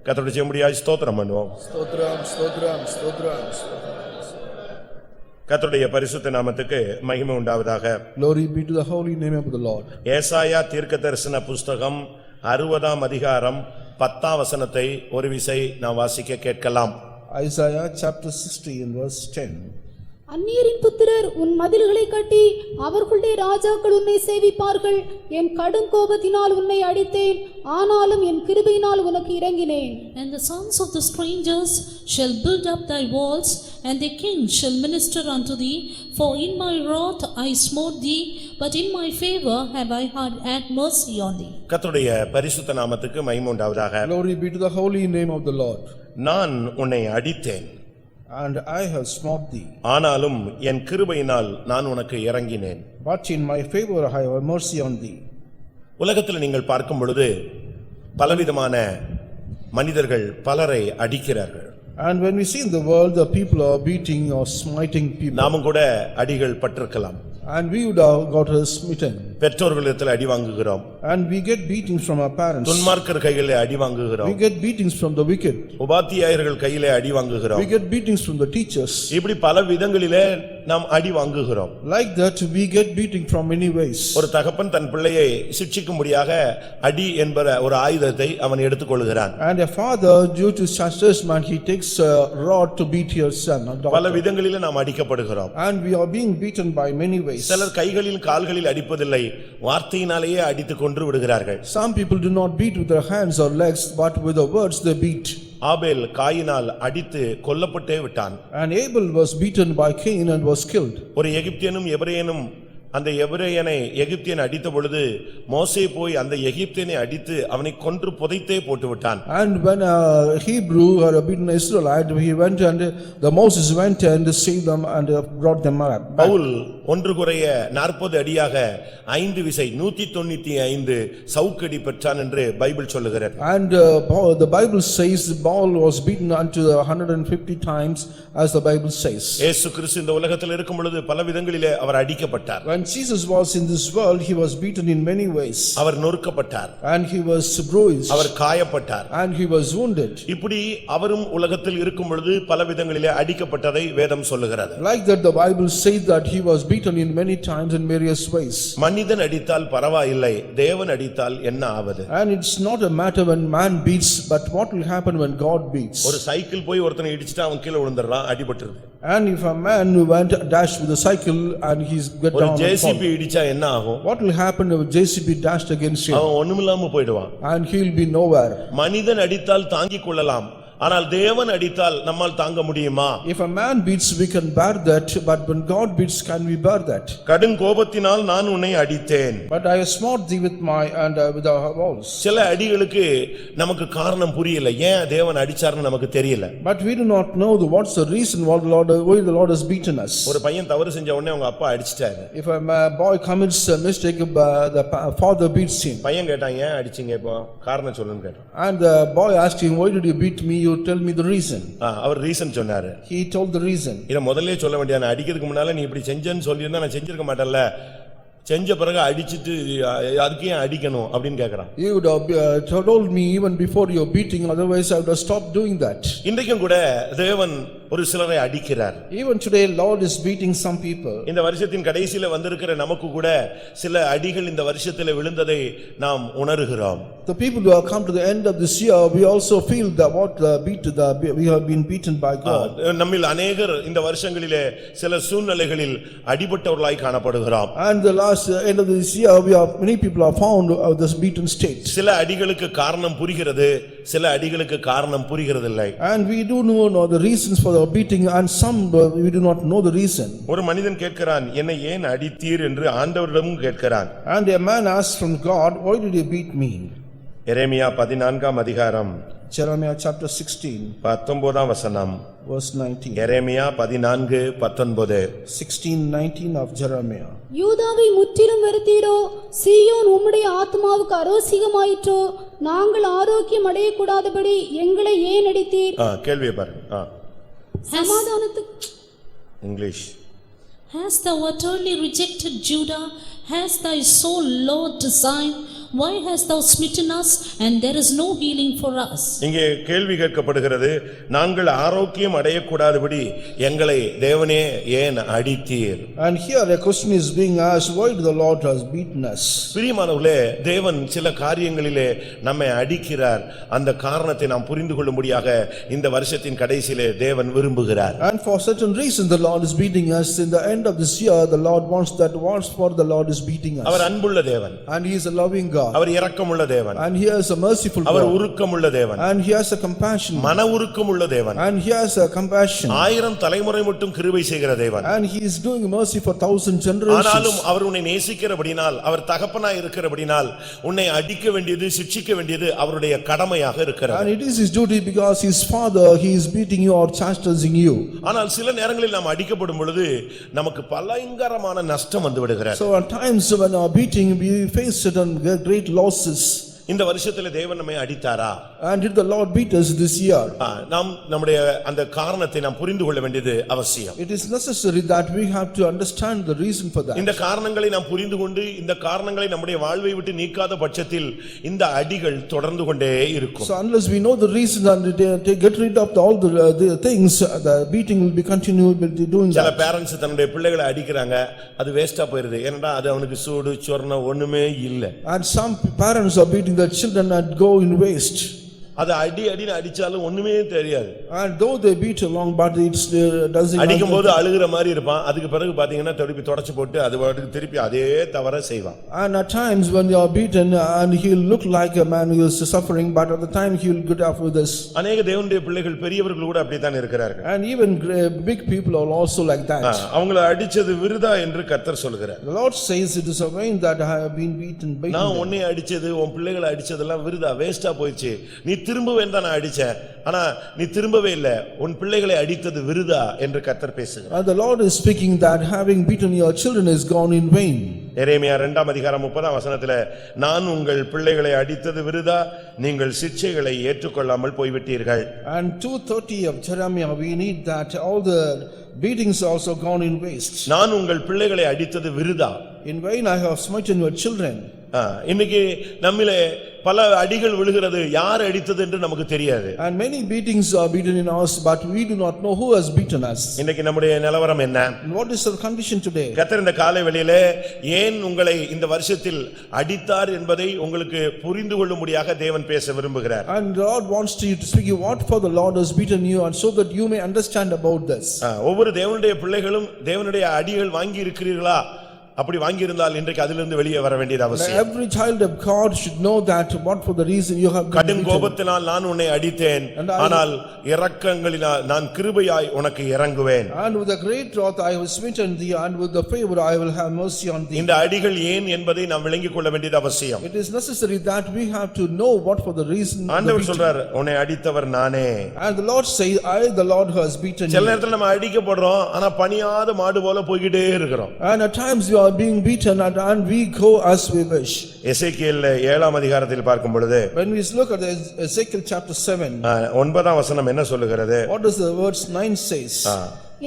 கர்த்தருடைய செய்யும்படியாய் ஸ்தோத்திரம் பண்ணுவோம். ஸ்தோத்திரம் ஸ்தோத்திரம் ஸ்தோத்திரம். கர்த்தருடைய பரிசுத்த நாமத்துக்கு மகிமை உண்டாவதாக. Glory be to the holy name of the Lord. ஏசாயா தீர்க்கதரிசன புஸ்தகம் 60ஆம் அதிகாரம் 10ஆம் வசனத்தை ஒரு விசை நாம் வாசிக்க கேட்கலாம். Isaiah chapter 60 and verse 10. அந்நியரின் புத்திரர் உன் மதில்களை கட்டி அவர்களுடைய ராஜாக்கள் உன்னை சேவிப்பார்கள். என் கடும் கோபத்தினால் உன்னை அடித்தேன், ஆனாலும் என் கிருபையினால் உனக்கு இறங்கினேன். And the sons of the strangers shall build up thy walls, and the kings shall minister unto thee. For in my wrath I smote thee, but in my favor have I had mercy on thee. கர்த்தருடைய பரிசுத்த நாமத்துக்கு மகிமை உண்டாவதாக. Glory be to the holy name of the Lord. நான் உன்னை அடித்தேன், And I have smote thee. ஆனாலும் என் கிருபையினால் நான் உனக்கு இறங்கினேன். But in my favor I have mercy on thee. உலகத்தில் நீங்கள் பார்க்கும் பொழுது பலவிதமான மனிதர்கள் பலரை அடிக்கிறார்கள். And when we see in the world, the people are beating or smiting people. நாமும் கூட அடிகள் பட்டிருக்கலாம். And we would have got smitten. பெற்றோர்களிடத்தில் அடி வாங்குகிறோம். And we get beatings from our parents. துன்மார்க்கர் கையிலே அடி வாங்குகிறோம். We get beatings from the wicked. உபாத்தியாயர்கள் கையிலே அடி வாங்குகிறோம். We get beatings from the teachers. இப்படி பல விதங்களிலே நாம் அடி வாங்குகிறோம். Like that we get beating from many ways. ஒரு தகப்பன் தன் பிள்ளையை சிட்சிக்கும்படியாக அடி என்பற ஒரு ஆயுதத்தை அவன் எடுத்துக்கொள்கிறான். And a father, due to chastisement, he takes a rod to beat his son. பல விதங்களிலே நாம் அடிக்கப்படுகிறோம். And we are being beaten by many ways. சிலர் கைகளில் கால்களில் அடிப்பதில்லை, வார்த்தையினாலேயே அடித்து கொன்று விடுகிறார்கள். Some people do not beat with their hands or legs, but with the words they beat. ஆபேல் காயினால் அடித்து கொல்லப்பட்டே விட்டான். And Abel was beaten by Cain and was killed. ஒரு எகிப்தியனும் எபிரெயனும் அந்த எபிரெயனை எகிப்தியன் அடித்த பொழுது மோசே போய் அந்த எகிப்தியனை அடித்து அவனை கொன்று புதைத்தே போட்டு விட்டான். And when a Hebrew or a beaten Israelite, he went and the Moses went and saved them and brought them back. Pavul ஒன்று குறைய 40 அடியாக 5 விசை 195 சவுக்கடி பெற்றான் என்று பைபிள் சொல்லுகிறது. And the Bible says Paul was beaten unto 150 times, as the Bible says. இயேசு கிறிஸ்து இந்த உலகத்தில் இருக்கும் பொழுது பல விதங்களிலே அவர் அடிக்கப்பட்டார். When Jesus was in this world, he was beaten in many ways. Our நொறுக்கப்பட்டார். And he was bruised. Our காயப்பட்டார். And he was wounded. இப்படி அவரும் உலகத்தில் இருக்கும் பொழுது பல விதங்களிலே அடிக்கப்பட்டதை வேதம் சொல்லுகிறது. Like that the Bible says that he was beaten in many times in various ways. மனிதன் அடித்தால் பரவாயில்லை, தேவன் அடித்தால் என்ன ஆவது? And it's not a matter when man beats, but what will happen when God beats. ஒரு சைக்கிள் போய் ஒருத்தனை இடிச்சிட்டு அவன் கீழ விழுந்துறான், அடிபட்டுருது. And if a man who went dash with a cycle and he's get down, ஒரு ஜேசிபி இடிச்சா என்ன ஆகும்? what will happen if JCB dashed against him? அவன் ஒண்ணுமில்லாம போய்டுவான். And he'll be nowhere. மனிதன் அடித்தால் தாங்கிக் கொள்ளலாம், ஆனால் தேவன் அடித்தால் நம்மால் தாங்க முடியுமா? If a man beats, we can bear that, but when God beats, can we bear that? கடும் கோபத்தினால் நான் உன்னை அடித்தேன். But I smote thee with my and with our walls. சில அடிகளுக்கு நமக்கு காரணம் புரியல, ஏன் தேவன் அடிச்சார்னு நமக்கு தெரியல. But we do not know what's the reason why the Lord has beaten us. ஒரு பையன் தவறு செஞ்ச உடனே அவங்க அப்பா அடிச்சிட்டாரு. If a boy commits a mistake, the father beats him. பையன் கேட்டான், ஏன் அடிச்சீங்க, இப்போ காரணம் சொல்லுன்னு கேட்டான். And the boy asked him, why did you beat me? You tell me the reason. அவர் ரீசன் சொன்னாரு. He told the reason. இத முதல்லயே சொல்ல வேண்டியது, நான் அடிக்கிறதுக்கு முன்னால நீ இப்படி செஞ்சேன்னு சொல்லியிருந்தா நான் செஞ்சிருக்க மாட்டேன்ல, செஞ்ச பிறகு அடிச்சிட்டு அதுக்கு ஏன் அடிக்கணும் அப்படின்னு கேக்குறான். You would have told me even before your beating, otherwise I would have stopped doing that. இன்றைக்கும் கூட தேவன் ஒரு சிலரை அடிக்கிறார். Even today Lord is beating some people. இந்த வருஷத்தின் கடைசியில வந்திருக்கிற நமக்கு கூட சில அடிகள் இந்த வருஷத்திலே விழுந்ததை நாம் உணர்கிறோம். The people who have come to the end of this year, we also feel that we have been beaten by God. நம்மில் अनेகர் இந்த வருஷங்களிலே சில சூழ்நிலைகளில் அடிபட்டவர்களாய் காணப்படுகிறோம். And the last end of this year, many people are found of this beaten state. சில அடிகளுக்கு காரணம் புரிகிறது, சில அடிகளுக்கு காரணம் புரிகிறதில்லை. And we do know the reasons for the beating, and some we do not know the reason. ஒரு மனிதன் கேட்கிறான், என்னை ஏன் அடித்தீர் என்று ஆண்டவரிடம் கேட்கிறான். And a man asked from God, why did you beat me? எரேமியா 14ஆம் அதிகாரம் Jeremiah chapter 16 19ஆம் வசனம். verse 19. எரேமியா 14:19. 16:19 of Jeremiah. யூதாவை முற்றிலும் வெறுத்தீரோ? சீயோன் உம்முடைய ஆத்மாவுக்கு அரோசிகமாயிற்றோ? நாங்கள் ஆரோக்கியம் அடையக்கூடாதபடி எங்களை ஏன் அடித்தீர்? கேள்வியை பாருங்க. சமாதானத்துக்கு English. Hast thou utterly rejected Judah? Has thy soul loathed Zion? why hast thou smitten us, and there is no healing for us? இங்கே கேள்வி கேட்கப்படுகிறது, நாங்கள் ஆரோக்கியம் அடையக்கூடாதபடி எங்களை தேவனே ஏன் அடித்தீர்? And here a question is being asked, why the Lord has beaten us? பிரியமானவர்களே, தேவன் சில காரியங்களிலே நம்மை அடிக்கிறார். அந்த காரணத்தை நாம் புரிந்து கொள்ளும்படியாக இந்த வருஷத்தின் கடைசியிலே தேவன் விரும்புகிறார். And for certain reason the Lord is beating us. In the end of this year the Lord wants for the Lord is beating us. அவர் அன்புள்ள தேவன். And he is a loving God. அவர் இரக்கமுள்ள தேவன். And he is a merciful God. அவர் உருக்கமுள்ள தேவன். And he has a compassion. மன உருக்கமுள்ள தேவன். And he has a compassion. 1000 தலைமுறை மட்டும் கிருபை செய்கிற தேவன். And he is doing mercy for 1000 generations. ஆனாலும் அவர் உன்னை நேசிக்கிறபடியால், அவர் தகப்பனாய் இருக்கிறபடியால் உன்னை அடிக்க வேண்டியது, சிட்சிக்க வேண்டியது அவருடைய கடமையாக இருக்கிறது. And it is his duty because his father, he is beating you or chastising you. ஆனால் சில நேரங்களில் நாம் அடிக்கப்படும் பொழுது நமக்கு பயங்கரமான நஷ்டம் வந்து விடுகிறது. So at times when our beating we face certain great losses. இந்த வருஷத்துல தேவன் நம்மை அடித்தாரா? And did the Lord beat us this year? நாம் நம்முடைய அந்த காரணத்தை நாம் புரிந்து கொள்ள வேண்டியது அவசியம். It is necessary that we have to understand the reason for that. இந்த காரணங்களை நாம் புரிந்து கொண்டு இந்த காரணங்களை நம்முடைய வாழ்வை விட்டு நீக்காத பட்சத்தில் இந்த அடிகள் தொடர்ந்து கொண்டே இருக்கும். So unless we know the reason and get rid of all the things, the beating will be continued will be doing சில that. பேரண்ட்ஸ் தன்னுடைய பிள்ளைகளை அடிக்கிறாங்க, அது வேஸ்டா போயிருது. ஏன்னா அது அவனுக்கு சூடு சொர்ணம் ஒண்ணுமே இல்ல. And some parents are beating their children and go in waste. அது அடின்னு அடிச்சாலும் ஒண்ணுமே தெரியாது. And though they beat along but it doesn't. அடிக்கும்போது அழுகிற மாதிரி இருப்பான். அதுக்கு பிறகு பாத்தீங்கன்னா திருப்பி தொடச்சு போட்டு அது வாட்டுக்கு திருப்பி அதே தவற செய்வான். And at times when you are beaten and he will look like a man who is suffering, but at the time he will get off with this. அநேக தேவனுடைய பிள்ளைகள் பெரியவர்கள் கூட அப்படித்தான் இருக்கிறார்கள். And even big people are also like that. அவங்களை அடிச்சது விருதா என்று கர்த்தர் சொல்கிறார். The Lord says it is a vain that I have been beaten. நான் உன்னை அடிச்சது, உன் பிள்ளைகளை அடிச்சதெல்லாம் விருதா, வேஸ்டா போயிடுச்சு. நீ திரும்பவேன் தான் நான் அடிச்சேன், ஆனா நீ திரும்பவே இல்ல, உன் பிள்ளைகளை அடித்தது விருதா என்று கர்த்தர் பேசுகிறார். And the Lord is speaking that having beaten your children is gone in vain. எரேமியா 2ஆம் அதிகாரம் 30ஆம் வசனத்திலே, நான் உங்கள் பிள்ளைகளை அடித்தது விருதா, நீங்கள் சிட்சைகளை ஏற்றுக்கொள்ளாமல் போய்விட்டீர்கள். And 2:30 of Jeremiah we need that all the beatings also gone in waste. நான் உங்கள் பிள்ளைகளை அடித்தது விருதா. In vain I have smitten your children. இன்னைக்கு நம்மிலே பல அடிகள் விழுகிறது, யார் அடித்தது என்று நமக்கு தெரியாது. And many beatings are beaten in us, but we do not know who has beaten us. இன்னைக்கு நம்முடைய நிலவரம் என்ன? And what is the condition today? கர்த்தர் இந்த காலை வேளையிலே ஏன் உங்களை இந்த வருஷத்தில் அடித்தார் என்பதை உங்களுக்கு புரிந்து கொள்ளும்படியாக தேவன் பேச விரும்புகிறார். And God wants you to speak what for the Lord has beaten you, and so that you may understand about this. ஒவ்வொரு தேவனுடைய பிள்ளைகளும் தேவனுடைய அடிகள் வாங்கி இருக்கிறீர்களா? அப்படி வாங்கி இருந்தால் இன்றைக்கு அதிலிருந்து வெளியே வர வேண்டியது அவசியம். Every child of God should know that what for the reason you have been கடும் கோபத்தினால் நான் உன்னை அடித்தேன், ஆனால் இரக்கங்களினால் நான் கிருபையாய் உனக்கு இறங்குவேன். And with a great wrath I have smitten thee, and with the favor I will have mercy on thee. இந்த அடிகள் ஏன் என்பதை நாம் விளங்கிக் கொள்ள வேண்டியது அவசியம். It is necessary that we have to know what for the reason. ஆண்டவர் சொல்றார், உன்னை அடித்தவர் நானே. And the Lord says, I the Lord who has beaten you. சில நேரத்துல நம்ம அடிக்கப்படுறோம், ஆனா பணியாத மாடு போல போய்கிட்டே இருக்கிறோம். And at times you are being beaten and we go as we wish. எசேக்கியேல் 7ஆம் அதிகாரத்தில் பார்க்கும் பொழுது, when we look at Ezekiel chapter 7, 9ஆம் வசனம் என்ன சொல்லுகிறது? what does the verse 9 says?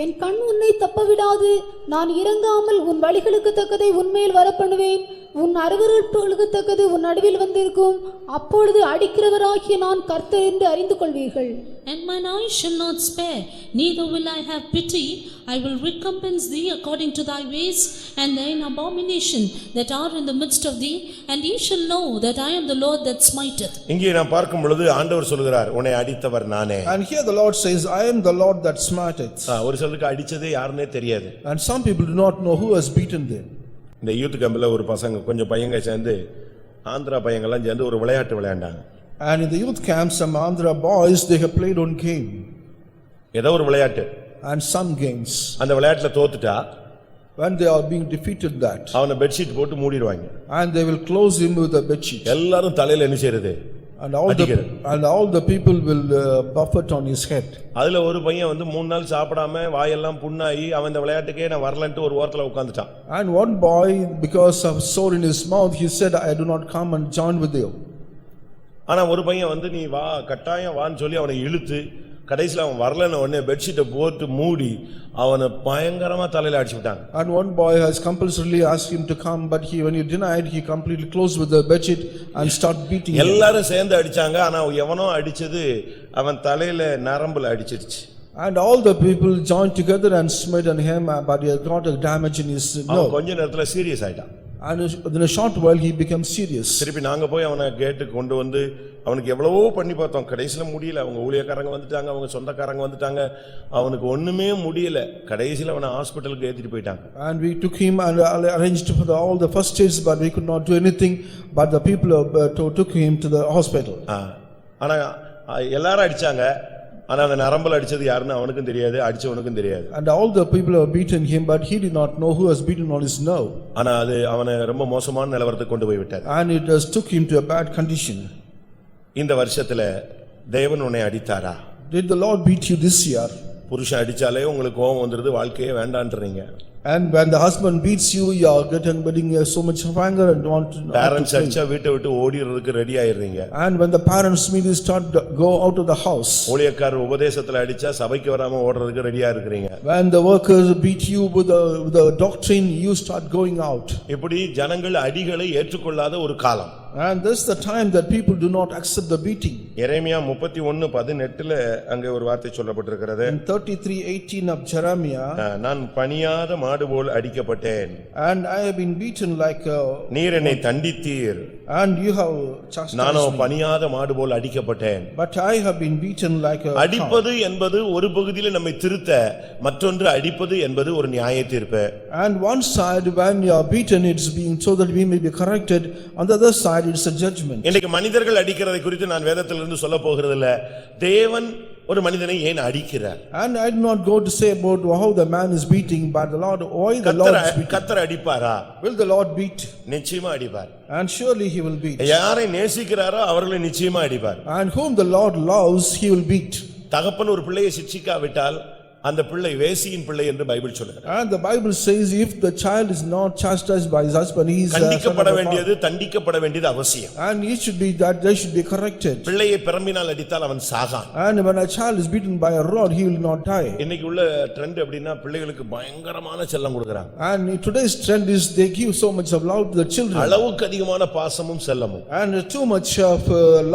என் கண் உன்னை தப்பவிடாது, நான் இறங்காமல் உன் வழிகளுக்கு தக்கதை உன்மேல் வரப்பண்ணுவேன், உன் அருவருப்புகளுக்கு தக்கது உன் நடுவில் வந்திருக்கும், அப்பொழுது அடிக்கிறவராகிய நான் கர்த்தர் என்று அறிந்து கொள்வீர்கள். And mine eyes shall not spare, neither will I have pity. I will recompense thee according to thy ways and thine abomination that are in the midst of thee, and ye shall know that I am the Lord that smiteth. இங்கே நாம் பார்க்கும் பொழுது ஆண்டவர் சொல்கிறார், உன்னை அடித்தவர் நானே. And here the Lord says, I am the Lord that smiteth. ஒரு சிலருக்கு அடிச்சதே யாருன்னே தெரியாது. And some people do not know who has beaten them. இந்த யூத் கேம்ப்ல ஒரு பசங்க கொஞ்சம் பையங்க சேர்ந்து ஆந்திரா பையங்கள்லாம் சேர்ந்து ஒரு விளையாட்டு விளையாண்டாங்க. And in the youth camp some Andhra boys they have played on game. ஏதோ ஒரு விளையாட்டு. And some games. அந்த விளையாட்டுல தோத்துட்டா when they are being defeated that. அவனை பெட்ஷீட் போட்டு மூடிடுவாங்க. And they will close him with a bedsheet. எல்லாரும் தலையில என்ன செய்யறது? And all the people will buffet on his head. அதுல ஒரு பையன் வந்து 3 நாள் சாப்பிடாம வாயெல்லாம் புண்ணாயி அவன் இந்த விளையாட்டுக்கே நான் வரலன்ட்டு ஒரு ஓரத்துல உட்கார்ந்துட்டான். And one boy, because of sore in his mouth, he said, I do not come and join with you. ஆனா ஒரு பையன் வந்து நீ வா கட்டாயம் வான்னு சொல்லி அவனை இழுத்து கடைசில அவன் வரலன்னு உடனே பெட்ஷீட்டை போட்டு மூடி அவனை பயங்கரமா தலையில அடிச்சு விட்டாங்க. And one boy has compulsorily asked him to come, but when he denied, he completely closed with the bedsheet and started beating him. எல்லாரும் சேர்ந்து அடிச்சாங்க. ஆனா எவனோ அடிச்சது அவன் தலையில நரம்புல அடிச்சிருச்சு. And all the people joined together and smote on him, but he got a damage in his அவன் nerve. கொஞ்ச நேரத்துல சீரியஸ் ஆயிட்டான். And in a short while he became serious. திருப்பி நாங்க போய் அவனை கேட்டுக்கு கொண்டு வந்து அவனுக்கு எவ்வளவோ பண்ணி பார்த்தோம். கடைசியில முடியல. அவங்க ஊழியக்காரங்க வந்துட்டாங்க, அவங்க சொந்தக்காரங்க வந்துட்டாங்க, அவனுக்கு ஒண்ணுமே முடியல. கடைசியில அவனை ஹாஸ்பிட்டலுக்கு ஏத்திட்டு போயிட்டாங்க. And we took him and arranged for all the first aids, but we could not do anything, but the people took him to the hospital. ஆனா எல்லாரும் அடிச்சாங்க. ஆனா அந்த நரம்புல அடிச்சது யாருன்னு அவனுக்கும் தெரியாது, அடிச்சவனுக்கும் தெரியாது. And all the people have beaten him, but he did not know who has beaten on his nerve. ஆனா அது அவனை ரொம்ப மோசமான நிலவரத்துக்கு கொண்டு போய் விட்டார். And it has took him to a bad condition. இந்த வருஷத்துல தேவன் உன்னை அடித்தாரா? Did the Lord beat you this year? புருஷன் அடிச்சாலே உங்களுக்கு கோபம் வந்துருது, வாழ்க்கையே வேண்டான்றீங்க. And when the husband beats you, you are getting so much of anger and want to. Parents அடிச்சா வீட்டை விட்டு ஓடிறதுக்கு ready ஆயிடுறீங்க. And when the parents meet, you start go out of the house. ஊழியக்காரர் உபதேசத்துல அடிச்சா சபைக்கு வராம ஓடுறதுக்கு ரெடியா இருக்கீங்க. When the workers beat you with the doctrine, you start going out. இப்படி ஜனங்கள் அடிகளை ஏற்றுக்கொள்ளாத ஒரு காலம். And this is the time that people do not accept the beating. எரேமியா 31:18ல அங்க ஒரு வார்த்தை சொல்லப்பட்டிருக்கிறது. In 33:18 of Jeremiah, நான் பணியாத மாடு போல் அடிக்கப்பட்டேன். and I have been beaten like நீர் என்னை தண்டித்தீர். and you have chastised nano me. பணியாத மாடு போல் அடிக்கப்பட்டேன். But I have been beaten like a அடிப்பது என்பது ஒரு பகுதியில் நம்மை திருத்த, மற்றொன்று அடிப்பது என்பது ஒரு நியாய தீர்ப்பு. And one side when you are beaten, it's being so that we may be corrected. On the other side, it's a judgment. இன்னைக்கு மனிதர்கள் அடிக்கிறதை குறித்து நான் வேதத்திலிருந்து சொல்ல போகிறதில்ல. தேவன் ஒரு மனிதனை ஏன் அடிக்கிறார்? And I do not go to say about how the man is beating, but the Lord, why the Lord is beating. கர்த்தர் அடிப்பாரா? Will the Lord beat? நிச்சயமா அடிப்பார். And surely he will beat. யாரை நேசிக்கிறாரோ அவர்களை நிச்சயமா அடிப்பார். And whom the Lord loves, he will beat. தகப்பன் ஒரு பிள்ளையை சிட்சிக்காவிட்டால் அந்த பிள்ளை வேசியின் பிள்ளை என்று பைபிள் சொல்லுகிறது. And the Bible says if the child is not chastised by his husband, he is கண்டிக்கப்பட வேண்டியது, தண்டிக்கப்பட வேண்டியது அவசியம். and he should be that they should be corrected. பிள்ளையை பிரம்பினால் அடித்தால் அவன் Sagan. And when a child is beaten by a rod, he will not die. இன்னைக்கு உள்ள trend எப்படின்னா பிள்ளைகளுக்கு பயங்கரமான செல்லம் கொடுக்கறாங்க. And today's trend is they give so much of love to the children. அளவுக்கு அதிகமான பாசமும் செல்லமும். And too much of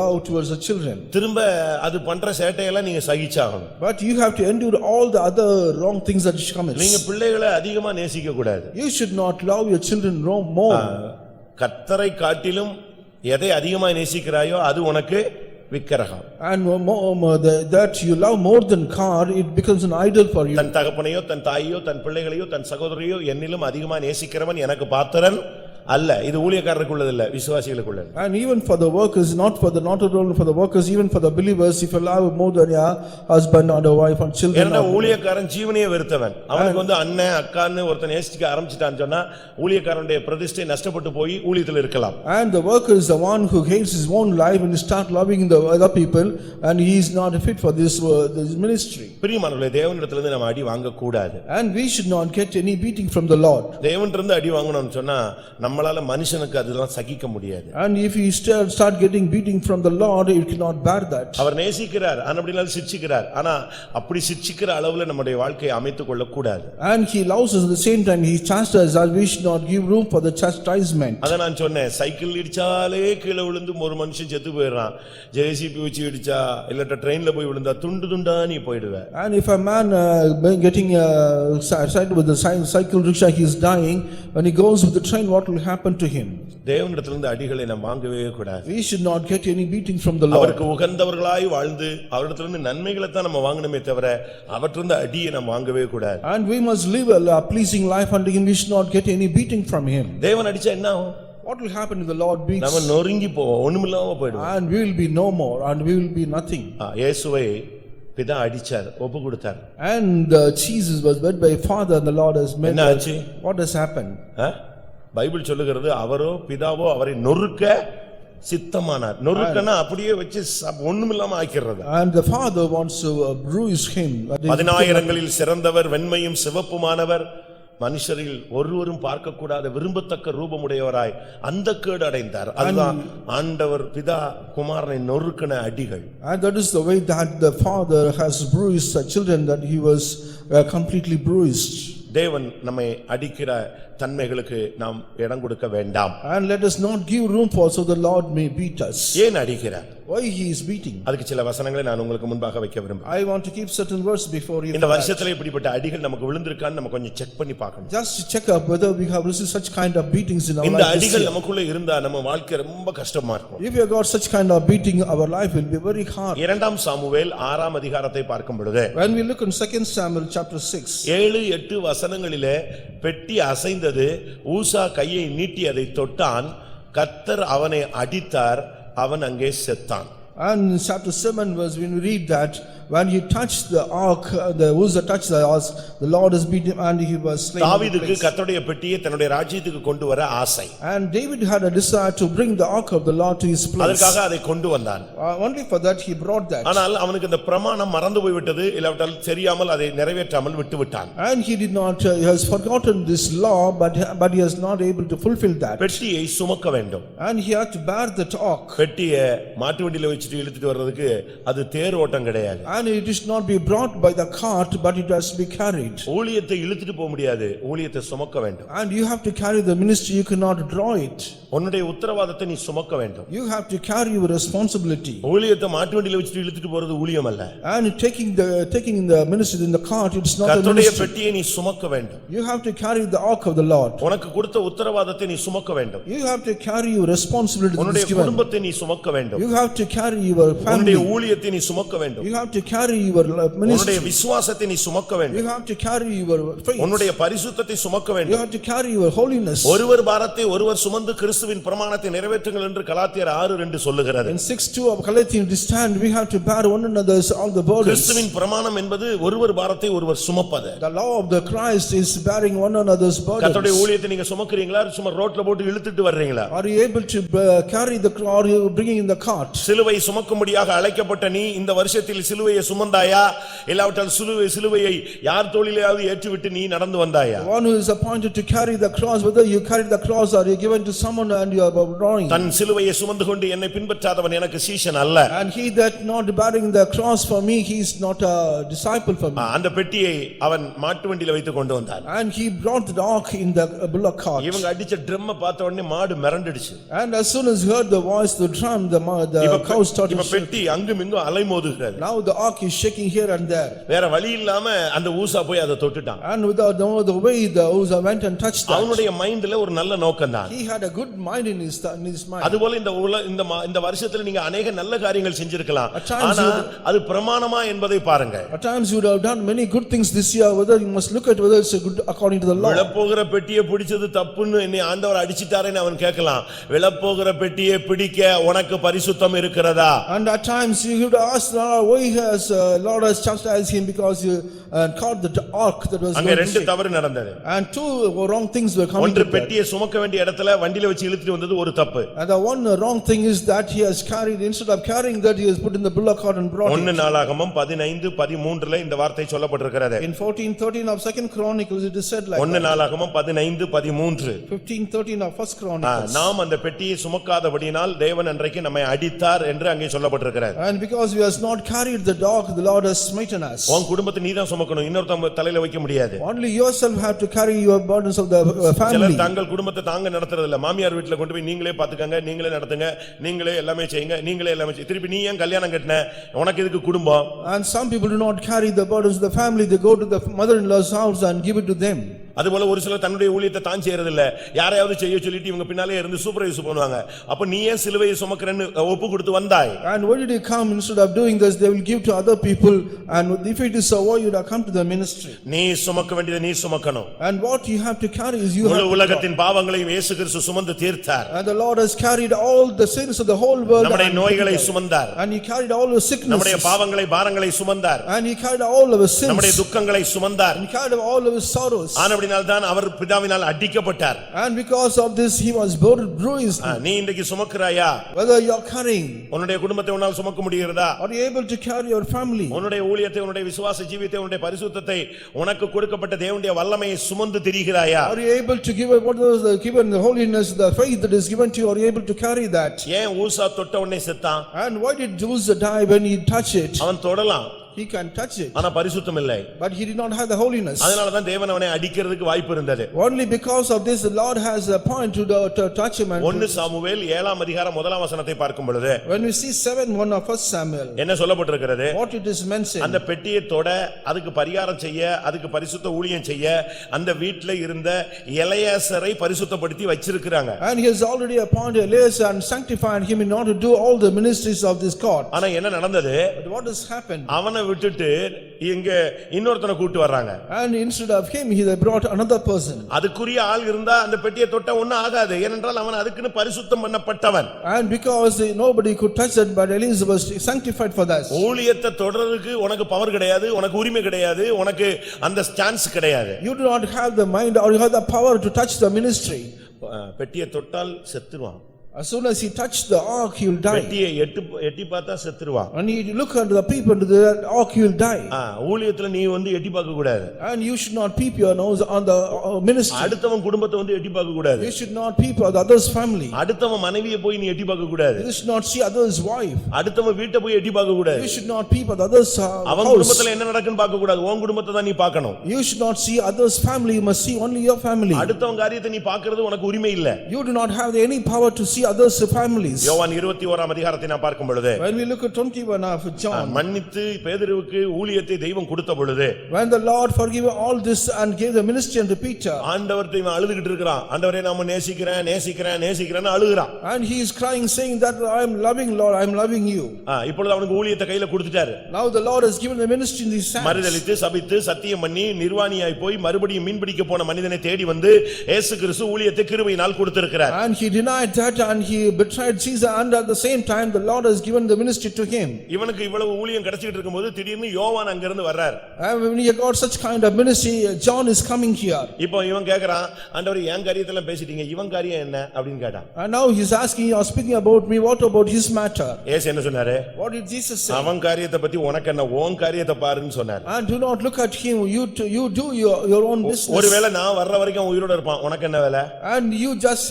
love towards the children. திரும்ப அது பண்ற சேட்டையெல்லாம் நீங்க சகிச்சாகணும். But you have to endure all the other wrong things that she commits. நீங்க பிள்ளைகளை அதிகமா நேசிக்க கூடாது. You should not love your children more. கர்த்தரை காட்டிலும் எதை அதிகமா நேசிக்கிறாயோ அது உனக்கு விக்கிரகம். And that you love more than God, it becomes an idol for you. தன் தகப்பனையோ தன் தாயையோ தன் பிள்ளைகளையோ தன் சகோதரியோ என்னிலும் அதிகமா நேசிக்கிறவன் எனக்கு பாத்திரன் அல்ல. இது ஊழியக்காரருக்கு இல்ல, விசுவாசிகளுக்கு உள்ளது. And even for the workers, not only for the workers, even for the believers, if you love more than your husband or wife and children. ஏன்னா ஊழியக்காரன் ஜீவனையே வெறுத்தவன். அவனுக்கு அண்ணன் அக்கான்னு ஒருத்தன் நேசிக்க ஆரம்பிச்சிட்டான்னு சொன்னா ஊழியக்காரனுடைய பிரதிஷ்டை நஷ்டப்பட்டு போய் ஊழியத்தில் இருக்கலாம். And the worker is the one who hates his own life and start loving the other people, and he is not fit for this ministry. பிரியமானவர்களே, தேவனிடத்திலிருந்து நம்ம அடி வாங்க கூடாது. And we should not get any beating from the Lord. தேவனிடத்திலிருந்து அடி வாங்கணும்னு சொன்னா நம்மளால மனுஷனுக்கு அதெல்லாம் சகிக்க முடியாது. And if you start getting beating from the Lord, you cannot bear that. அவர் நேசிக்கிறார், அப்படினால சிட்சிக்கிறார். ஆனா அப்படி சிட்சிக்கிற அளவுல நம்முடைய வாழ்க்கையை அமைத்துக் கொள்ள கூடாது. And he loves us at the same time, he chastises us. We should not give room for the chastisement. அத நான் சொன்னேன், சைக்கிள் இடிச்சாலே கீழ விழுந்து ஒரு மனுஷன் செத்து போயிடுறான். ஜேசிபி வச்சு இடிச்சா இல்ல ட்ரெயின்ல போய் விழுந்தா துண்டு துண்டா நீ போய்டுவே. And if a man getting side with the cycle rickshaw, he is dying. When he goes with the train, what will happen to him? தேவனிடத்திலிருந்து அடிகளை நாம் வாங்கவே கூடாது. We should not get any beating from the Lord. அவருக்கு உகந்தவர்களாய் வாழ்ந்து அவரிடத்திலிருந்து நன்மைகளை தான் நம்ம வாங்கணுமே தவிர அவற்றிலிருந்து அடியை நாம் வாங்கவே கூடாது. And we must live a pleasing life unto him. We should not get any beating from him. தேவன் அடிச்சா என்ன ஆகும்? What will happen if the Lord beats? நம்ம நொறுங்கி போவோம், ஒண்ணுமில்லாம போய்டுவோம். And we will be no more, and we will be nothing. இயேசுவை பிதா அடிச்சார், ஒப்பு கொடுத்தார். And Jesus was led by Father, and the Lord has made. என்ன ஆச்சு? What has happened? பைபிள் சொல்லுகிறது அவரோ பிதாவோ அவரை நொறுக்க சித்தமானார். நொறுக்கனா அப்படியே வச்சு ஒண்ணுமில்லாம ஆக்கிடுறது. And the Father wants to bruise him. 10,000களில் சிறந்தவர், வெண்மையும் சிவப்புமானவர், மனுஷரில் ஒருவரும் பார்க்கக்கூடாத விரும்பத்தக்க ரூபமுடையவராய் அந்த கேடு அடைந்தார். அதுதான் ஆண்டவர் பிதா குமாரனை நொறுக்கின அடிகள். And that is the way that the father has bruised the children, that he was completely bruised. தேவன் நம்மை அடிக்கிற தன்மைகளுக்கு நாம் இடம் கொடுக்க வேண்டாம். And let us not give room for so the Lord may beat us. ஏன் அடிக்கிறார்? Why he is beating? அதுக்கு சில வசனங்களை நான் உங்களுக்கு முன்பாக வைக்க விரும்புகிறேன். I want to keep certain verses before you. இந்த வருஷத்துல இப்படிப்பட்ட அடிகள் நமக்கு விழுந்திருக்கான்னு நம்ம கொஞ்சம் செக் பண்ணி பார்க்கணும். Just to check up whether we have received such kind of beatings in our life. இந்த அடிகள் நமக்குள்ள இருந்தா நம்ம வாழ்க்கை ரொம்ப கஷ்டமா இருக்கும். If you have got such kind of beating, our life will be very hard. இரண்டாம் சாமுவேல் 6ஆம் அதிகாரத்தை பார்க்கும் பொழுது, When we look in 2 Samuel chapter 6, 7-8 வசனங்களிலே பெட்டி அசைந்தது, ஊசா கையை நீட்டி அதை தொட்டான், கர்த்தர் அவனை அடித்தார், அவன் அங்கே செத்தான். and in chapter 7 verse when we read that when he touched the ark, the Uzzah touched the ark, the Lord has beat him and he was slain. தாவீதுக்கு கர்த்தருடைய பெட்டியை தன்னுடைய ராஜ்யத்துக்கு கொண்டு வர ஆசை. And David had a desire to bring the ark of the Lord to his place. அதற்காக அதை கொண்டு வந்தான். Only for that he brought that. ஆனால் அவனுக்கு இந்த பிரமாணம் மறந்து போய்விட்டது, இல்லாவிட்டால் தெரியாமல் அதை நிறைவேற்றாமல் விட்டு விட்டான். And he did not, he has forgotten this law, but he is not able to fulfill that. பெட்டியை சுமக்க வேண்டும். And he had to bear that ark. பெட்டியை மாட்டு வண்டியில வச்சுட்டு இழுத்துட்டு வர்றதுக்கு அது தேர் ஓட்டம் கிடையாது. And it is not be brought by the cart, but it has to be carried. ஊழியத்தை இழுத்துட்டு போக முடியாது, ஊழியத்தை சுமக்க வேண்டும். And you have to carry the ministry, you cannot draw it. உன்னுடைய உத்தரவாதத்தை நீ சுமக்க வேண்டும். You have to carry your responsibility. ஊழியத்தை மாட்டு வண்டியில வச்சுட்டு இழுத்துட்டு போறது ஊழியம் அல்ல. And taking the ministry in the cart, it's not a கர்த்தருடைய ministry. பெட்டியை நீ சுமக்க வேண்டும். You have to carry the ark of the Lord. உனக்கு கொடுத்த உத்தரவாதத்தை நீ சுமக்க வேண்டும். You have to carry your responsibility that உன்னுடைய is given. குடும்பத்தை நீ சுமக்க வேண்டும். You have to carry your உன்னுடைய family. ஊழியத்தை நீ சுமக்க வேண்டும். You have to carry your உன்னுடைய ministry. விசுவாசத்தை நீ சுமக்க You வேண்டும். have to carry your faith. உன்னுடைய பரிசுத்தத்தை சுமக்க You வேண்டும். have to carry your holiness. ஒருவர் பாரத்தை ஒருவர் சுமந்து கிறிஸ்துவின் பிரமாணத்தை நிறைவேற்றுங்கள் என்று கலாத்தியர் 6:2 சொல்லுகிறது. In 6:2 of Galatians we stand, we have to bear one another's all the burdens. கிறிஸ்துவின் பிரமாணம் என்பது ஒருவர் பாரத்தை ஒருவர் சுமப்பது. The law of the Christ is bearing one another's கர்த்தருடைய burdens. ஊழியத்தை நீங்க சுமக்கிறீங்களா, சும்மா ரோட்ல போட்டு இழுத்துட்டு வர்றீங்களா? Are you able to carry the cross, or are you bringing in the cart? சிலுவை சுமக்கும்படியாக அழைக்கப்பட்ட நீ இந்த வருஷத்தில் சிலுவையை சுமந்தாயா, இல்லாவிட்டால் சிலுவையை யார் தோளிலேயாவது ஏற்றிவிட்டு நீ நடந்து வந்தாயா? The one who is appointed to carry the cross, whether you carry the cross or you given to someone and you are drawing. தன் சிலுவையை சுமந்து கொண்டு என்னை பின்பற்றாதவன் எனக்கு சீஷன் அல்ல. And he that not bearing the cross for me, he is not a disciple for me. அந்த பெட்டியை அவன் மாட்டு வண்டியில வைத்து கொண்டு வந்தான். And he brought the ark in the bullock cart. இவங்க அடிச்ச ட்ரம்ம பார்த்த உடனே மாடு மிரண்டுடுச்சு. And as soon as he heard the voice, the drum, the cow started இப்ப to shake. பெட்டி அங்கும் இங்கும் அலைமோதுகிறது. Now the ark is shaking here and there. வேற வழி இல்லாம அந்த ஊசா போய் அதை தொட்டுட்டான். And without no other way, the Uzzah went and touched that. அவனுடைய மைண்ட்ல ஒரு நல்ல நோக்கம் தான். He had a good mind in his mind. அதுபோல இந்த வருஷத்துல நீங்க அநேக நல்ல காரியங்கள் செஞ்சிருக்கலாம். At times ஆனா அது பிரமாணமா என்பதை பாருங்க. At times you would have done many good things this year, whether you must look at whether it's a good according to the law. விழப்போகிற பெட்டியை பிடிச்சது தப்புன்னு என்னை ஆண்டவர் அடிச்சிட்டாரேன்னு அவன் கேட்கலாம். விழப்போகிற பெட்டியை பிடிக்க உனக்கு பரிசுத்தம் இருக்கிறதா? And at times you would ask the Lord, why has Lord has chastised him because you caught the ark that was அங்க going to ரெண்டு shake. தவறு நடந்தது. And two wrong things were coming ஒன்று to that. பெட்டியை சுமக்க வேண்டிய இடத்துல வண்டியில வச்சு இழுத்துட்டு வந்தது ஒரு தப்பு. And the one wrong thing is that he has carried, instead of carrying that, he has put in the bullock cart and brought 1 it. நாளாகமம் 15:13 இந்த வார்த்தை சொல்லப்பட்டிருக்கிறது. In 14:13 of 2 Chronicles it is said like 1 that. நாளாகமம் 15:13 15:13 of 1 Chronicles. நாம் அந்த பெட்டியை சுமக்காதபடியினால் தேவன் அன்றைக்கு நம்மை அடித்தார் என்று அங்கே சொல்லப்பட்டிருக்கிறது. And because we has not carried the dog, the Lord has smitten us. உன் குடும்பத்தை நீதான் சுமக்கணும், இன்னொருத்தவங்க தலையில வைக்க முடியாது. Only yourself have to carry your burdens of the family. சிலர் தங்கள் குடும்பத்தை தாங்க நடத்துறது இல்ல. மாமியார் வீட்டுல கொண்டு போய் நீங்களே பாத்துக்கங்க, நீங்களே நடத்துங்க, நீங்களே எல்லாமே செய்யுங்க, நீங்களே எல்லாமே திருப்பி நீ ஏன் கல்யாணம் கட்டின, உனக்கு எதுக்கு குடும்பம்? And some people do not carry the burdens of the family, they go to the mother-in-law's house and give it to them. அதுபோல ஒரு சிலர் தன்னுடைய ஊழியத்தை தான் செய்யறது இல்ல, யாரையாவது செய்ய சொல்லிட்டு இவங்க பின்னாலே இருந்து சூப்பர்வைஸ் பண்ணுவாங்க. அப்ப நீ ஏன் சிலுவையை சுமக்கிறன்னு ஒப்பு கொடுத்து வந்தாய்? And why did you come? Instead of doing this, they will give to other people, and if it is so, why you would have come to the ministry? நீ சுமக்க வேண்டியதை நீ சுமக்கணும். And what you have to carry is you முழு have to உலகத்தின் பாவங்களையும் இயேசு கிறிஸ்து சுமந்து தீர்த்தார். And the Lord has carried all the sins of the whole world. நம்முடைய நோய்களை சுமந்தார். And he carried all our sicknesses. நம்முடைய பாவங்களை பாரங்களை சுமந்தார். And he carried all our sins. நம்முடைய துக்கங்களை சுமந்தார். And he carried all our sorrows. அப்படினால்தான் our பிதாவினால் அடிக்கப்பட்டார். And because of this he was bruised. நீ இன்றைக்கு சுமக்குறாயா? Whether you are carrying, உன்னுடைய குடும்பத்தை உன்னால் சுமக்க முடிகிறதா? are you able to carry your family? உன்னுடைய ஊழியத்தை, உன்னுடைய விசுவாச ஜீவியத்தை, உன்னுடைய பரிசுத்தத்தை, உனக்கு கொடுக்கப்பட்ட தேவனுடைய வல்லமையை சுமந்து திரிகிறாயா? Are you able to give what was given the holiness, the faith that is given to you? Are you able to carry that? ஏன் ஊசா தொட்ட உடனே செத்தான்? And why did Uzzah die when he touched it? அவன் தொடலாம், He can touch it, ஆனா பரிசுத்தம் இல்லை. but he did not have the holiness. அதனால தான் தேவன் அவனை அடிக்கிறதுக்கு வாய்ப்பு இருந்தது. Only because of this the Lord has a point to touch him. And 1 Samuel 7ஆம் அதிகாரம் 1ஆம் வசனத்தை பார்க்கும் பொழுது when we see 7:1 of 1 Samuel, என்ன சொல்லப்பட்டிருக்கிறது? what it is mentioned, அந்த பெட்டியை தொட, அதுக்கு பரிகாரம் செய்ய, அதுக்கு பரிசுத்த ஊழியம் செய்ய அந்த வீட்ல இருந்த எலெயாசரை பரிசுத்தப்படுத்தி வச்சிருக்காங்க. and he has already appointed Eleazar and sanctified him in order to do all the ministries of this court. ஆனா என்ன நடந்தது? But what has happened? அவனை விட்டுட்டு இங்க இன்னொருத்தனை கூட்டி வர்றாங்க. And instead of him they brought another person. அதுக்குரிய ஆள் இருந்தா அந்த பெட்டியை தொட்ட ஒண்ணும் ஆகாது. ஏனென்றால் அவன் அதுக்குன்னு பரிசுத்தம் பண்ணப்பட்டவன். And because nobody could touch it, but Elizabeth was sanctified for that. ஊழியத்தை தொடர்றதுக்கு உனக்கு பவர் கிடையாது, உனக்கு உரிமை கிடையாது, உனக்கு அந்த சான்ஸ் கிடையாது. You do not have the mind or you have the power to touch the ministry. பெட்டியை தொட்டால் செத்துருவான். As soon as he touched the ark, he will die. பெட்டியை எட்டி பார்த்தா செத்துருவான். When you look at the peep into the ark, he will die. ஊழியத்துல நீ எட்டி பார்க்க கூடாது. And you should not peep your nose on the ministry. அடுத்தவன் குடும்பத்தை எட்டி பார்க்க கூடாது. You should not peep at the other's family. அடுத்தவன் மனைவியை போய் நீ எட்டி பார்க்க கூடாது. You should not see other's wife. அடுத்தவன் வீட்டை போய் எட்டி பார்க்க கூடாது. You should not peep at the other's அவன் house. குடும்பத்துல என்ன நடக்குன்னு பார்க்க கூடாது. உன் குடும்பத்தை தான் நீ பார்க்கணும். You should not see others' family. You must see only your family. அடுத்தவன் காரியத்தை நீ பார்க்கிறது உனக்கு உரிமை இல்ல. You do not have any power to see others' family. யோவான் 21ஆம் அதிகாரத்தை நான் பார்க்கும் பொழுது, when we look at 21 of John, மன்னித்து பேதுருவுக்கு ஊழியத்தை தெய்வம் கொடுத்த பொழுது, when the Lord forgave all this and gave the ministry unto Peter, ஆண்டவர்ட்ட இவன் அழுதுகிட்டு இருக்கிறான். ஆண்டவரே நாம நேசிக்கிறேன் அழுகுறான். and he is crying saying that I am loving Lord, I am loving you. இப்பொழுது அவனுக்கு ஊழியத்தை கையில கொடுத்துட்டாரு. Now the Lord has given the ministry in his hands. மறுதலித்து சபித்து சத்தியம் பண்ணி நிர்வாணியாய் போய் மறுபடியும் மீன்பிடிக்க போன மனிதனை தேடி வந்து இயேசு கிறிஸ்து ஊழியத்தை கிருபையினால் கொடுத்திருக்கிறார். And he denied that and he betrayed Caesar, and at the same time the Lord has given the ministry to him. இவனுக்கு இவ்வளவு ஊழியம் கிடைச்சிட்டு இருக்கும்போது திடீர்னு யோவான் அங்க இருந்து வர்றார். And when he got such kind of ministry, John is coming here. இப்போ இவன் கேக்குறான், ஆண்டவரே என் காரியத்தெல்லாம் பேசிட்டீங்க, இவன் காரியம் என்ன அப்படினு கேட்டான். And now he is asking, you are speaking about me, what about his matter? இயேசு என்ன சொன்னாரு? What did Jesus say? அவன் காரியத்தை பத்தி உனக்கு என்ன, உன் காரியத்தை பாருன்னு சொன்னார். And do not look at him, you do your own business. ஒருவேளை நான் வர்ற வரைக்கும் உயிரோட இருப்பான், உனக்கு என்ன வேலை? And you just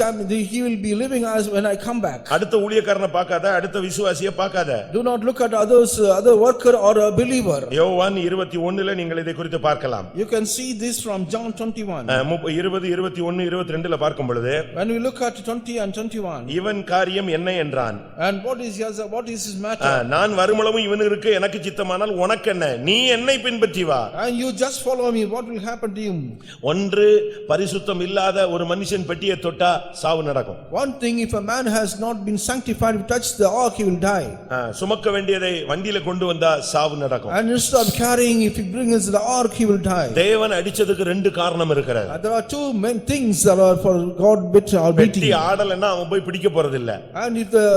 he will be living as when I come back. அடுத்த ஊழியக்காரனை பார்க்காத, அடுத்த விசுவாசியை பார்க்காத. Do not look at other worker or a believer. யோவான் 21ல நீங்கள் இதை குறித்து பார்க்கலாம். You can see this from John 21. 20, 21, 22ல பார்க்கும் பொழுது, when we look at 20 and 21, இவன் காரியம் என்ன என்றான். and what is his matter? நான் வருமளவும் இவனுக்கு எனக்கு சித்தமானால் உனக்கு என்ன, நீ என்னை பின்பற்றி வா. And you just follow me, what will happen to you? ஒன்று பரிசுத்தம் இல்லாத ஒரு மனுஷன் பெட்டியை தொட்டா சாவு நடக்கும். One thing, if a man has not been sanctified, if he touch the ark, he will die. சுமக்க வேண்டியதை வண்டியில கொண்டு வந்தா சாவு நடக்கும். And instead of carrying, if he brings the ark, he will die. தேவன் அடிச்சதுக்கு ரெண்டு காரணம் இருக்கிறது. There are two main things that are for God beating. பெட்டி ஆடலன்னா அவன் போய் பிடிக்க போறதில்லை. And if the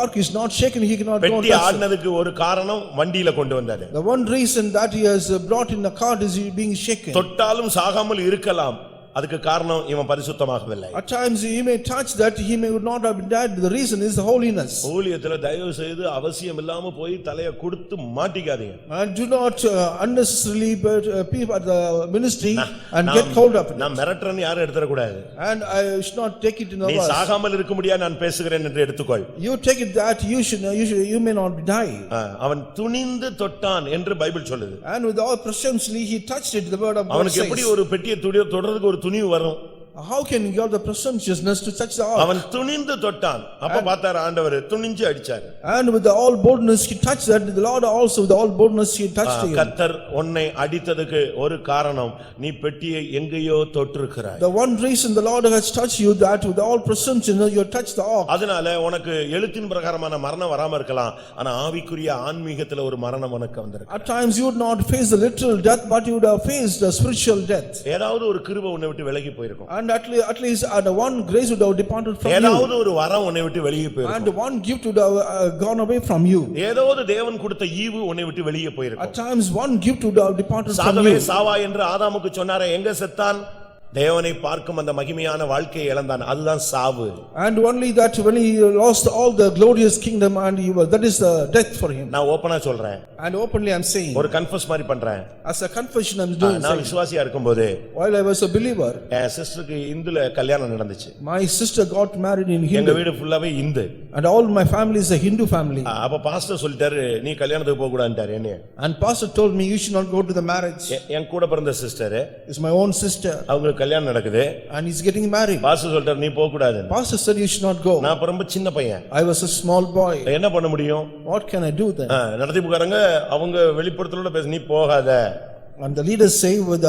ark is not shaken, he cannot go. பெட்டி ஆடினதுக்கு ஒரு காரணம் வண்டியில கொண்டு வந்தாரு. The one reason that he has brought in the cart is he being shaken. தொட்டாலும் சாகாமல் இருக்கலாம், அதுக்கு காரணம் இவன் பரிசுத்தமாகவில்லை. At times he may touch that, he may would not have been dead. The reason is the holiness. ஊழியத்துல தயவு செய்து அவசியம் இல்லாம போய் தலைய கொடுத்து மாட்டிக்காதீங்க. And do not unnecessarily peep at the ministry and get hold up. நான் மிரட்டறேன்னு யாரும் எடுத்துற கூடாது. And I should not take it in the நீ சாகாமல் இருக்க முடியா நான் பேசுகிறேன் என்று எடுத்துக்கொள். You take it that you may not die. அவன் துணிந்து தொட்டான் என்று பைபிள் சொல்லுது. And with all presumptuously he touched it, the word of God says. அவனுக்கு எப்படி ஒரு பெட்டியை தொடர்றதுக்கு ஒரு துணிவு வரும்? How can you get the presumptuousness to touch the ark? அவன் துணிந்து தொட்டான். அப்ப பார்த்தார் ஆண்டவர் துணிஞ்சு அடிச்சார். And with all boldness he touched that. The Lord also with all boldness he touched him. கர்த்தர் உன்னை அடித்ததுக்கு ஒரு காரணம், நீ பெட்டியை எங்கேயோ தொட்டிருக்கிறாய். The one reason the Lord has touched you, that with all presumption you touched the ark. அதனால உனக்கு எழுத்தின் பிரகாரமான மரணம் வராம இருக்கலாம், ஆனா ஆவிக்குரிய ஆன்மீகத்துல ஒரு மரணம் உனக்கு வந்திருக்கு. At times you would not face the literal death, but you would have faced the spiritual death. ஏதாவது ஒரு கிருபை உன்னை விட்டு விலகி போயிருக்கும். And at least one grace would have departed from you. ஏதாவது ஒரு வரம் உன்னை விட்டு வெளியே போயிருக்கும். And one gift would have gone away from you. ஏதாவது தேவன் கொடுத்த ஈவு உன்னை விட்டு வெளியே போயிருக்கும். At times one gift would have departed from சாகவே you. சாவா என்று ஆதாமுக்கு சொன்னாரே, எங்க செத்தான்? தேவனை பார்க்கும் அந்த மகிமையான வாழ்க்கையை இழந்தான். அதுதான் சாவு. And only that when he lost all the glorious kingdom and that is the death for him. நான் ஓபனா சொல்றேன். And openly I am saying. ஒரு கன்ஃபஸ் மாதிரி பண்றேன். As a confession I am doing. நான் விசுவாசியா இருக்கும்போது while I was a believer. என் சிஸ்டருக்கு இந்துல கல்யாணம் நடந்துச்சு. My sister got married in Hindu. எங்க வீடு ஃபுல்லாவே Hindu. And all my family is a Hindu family. அப்ப பாஸ்டர் சொல்லிட்டாரு நீ கல்யாணத்துக்கு போக கூடாதுன்றாரு என்னைய. And pastor told me you should not go to the marriage. என் கூட பிறந்த sister is my own sister. அவங்களுக்கு கல்யாணம் நடக்குது. And he's getting married. Pastor சொல்லிட்டாரு நீ போக கூடாது. Pastor said you should not go. நான் ரொம்ப சின்ன பையன். I was a small boy. என்ன பண்ண முடியும்? What can I do then? நடத்திப்புக்காரங்க அவங்க வெளிப்படுத்தலோட பேச நீ போகாத. And the leaders say with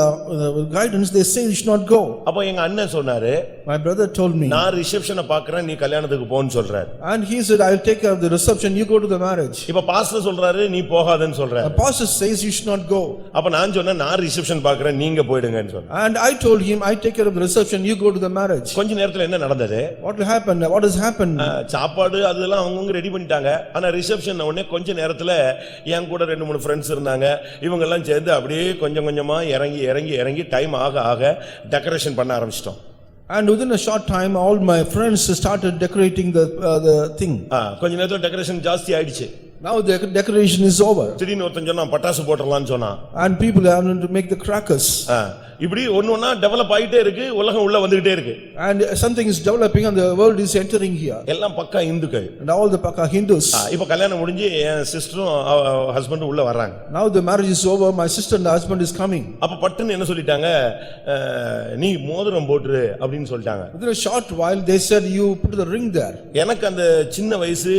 guidance they say you should not go. அப்ப எங்க அண்ணன் சொன்னாரு My brother told me. நான் ரிசெப்ஷனை பார்க்கறேன் நீ கல்யாணத்துக்கு போன்னு சொல்றாரு. And he said I will take care of the reception you go to the marriage. இப்ப பாஸ்டர் சொல்றாரு நீ போகாதன்னு சொல்றாரு. The pastor says you should not go. அப்ப நான் சொன்னேன் நான் ரிசெப்ஷன் பார்க்கறேன் நீங்க போய்டுங்கன்னு சொன்னேன். And I told him I take care of the reception you go to the marriage. கொஞ்ச நேரத்துல என்ன நடந்தது? What will happen? What has happened? சாப்பாடு அதெல்லாம் அவங்கவங்க ரெடி பண்ணிட்டாங்க. ஆனா ரிசெப்ஷன் உடனே கொஞ்ச நேரத்துல என் கூட 2-3 ஃப்ரெண்ட்ஸ் இருந்தாங்க. இவங்க எல்லாம் சேர்ந்து அப்படியே கொஞ்சம் கொஞ்சமா இறங்கி டைம் ஆக டெக்கரேஷன் பண்ண ஆரம்பிச்சிட்டோம். And within a short time all my friends started decorating the thing. கொஞ்ச நேரத்துல டெக்கரேஷன் ஜாஸ்தி ஆயிடுச்சு. Now the decoration is over. திடீர்னு ஒருத்தன் சொன்னா பட்டாசு போட்டுறலாம்னு சொன்னா. And people are going to make the crackers. இப்படி ஒண்ணா டெவலப் ஆயிட்டே இருக்கு. உலகம் உள்ள வந்துட்டே இருக்கு. And something is developing and the world is entering here. எல்லாம் பக்கா இந்துக்கள். And all the Paka Hindus. இப்ப கல்யாணம் முடிஞ்சு என் சிஸ்டரும் ஹஸ்பண்டும் உள்ள வர்றாங்க. Now the marriage is over, my sister and the husband is coming. அப்ப பட்டுன்னு என்ன சொல்லிட்டாங்க? நீ மோதிரம் போட்டுரு அப்படின்னு சொல்லிட்டாங்க. Within a short while they said you put the ring there. எனக்கு அந்த சின்ன வயசு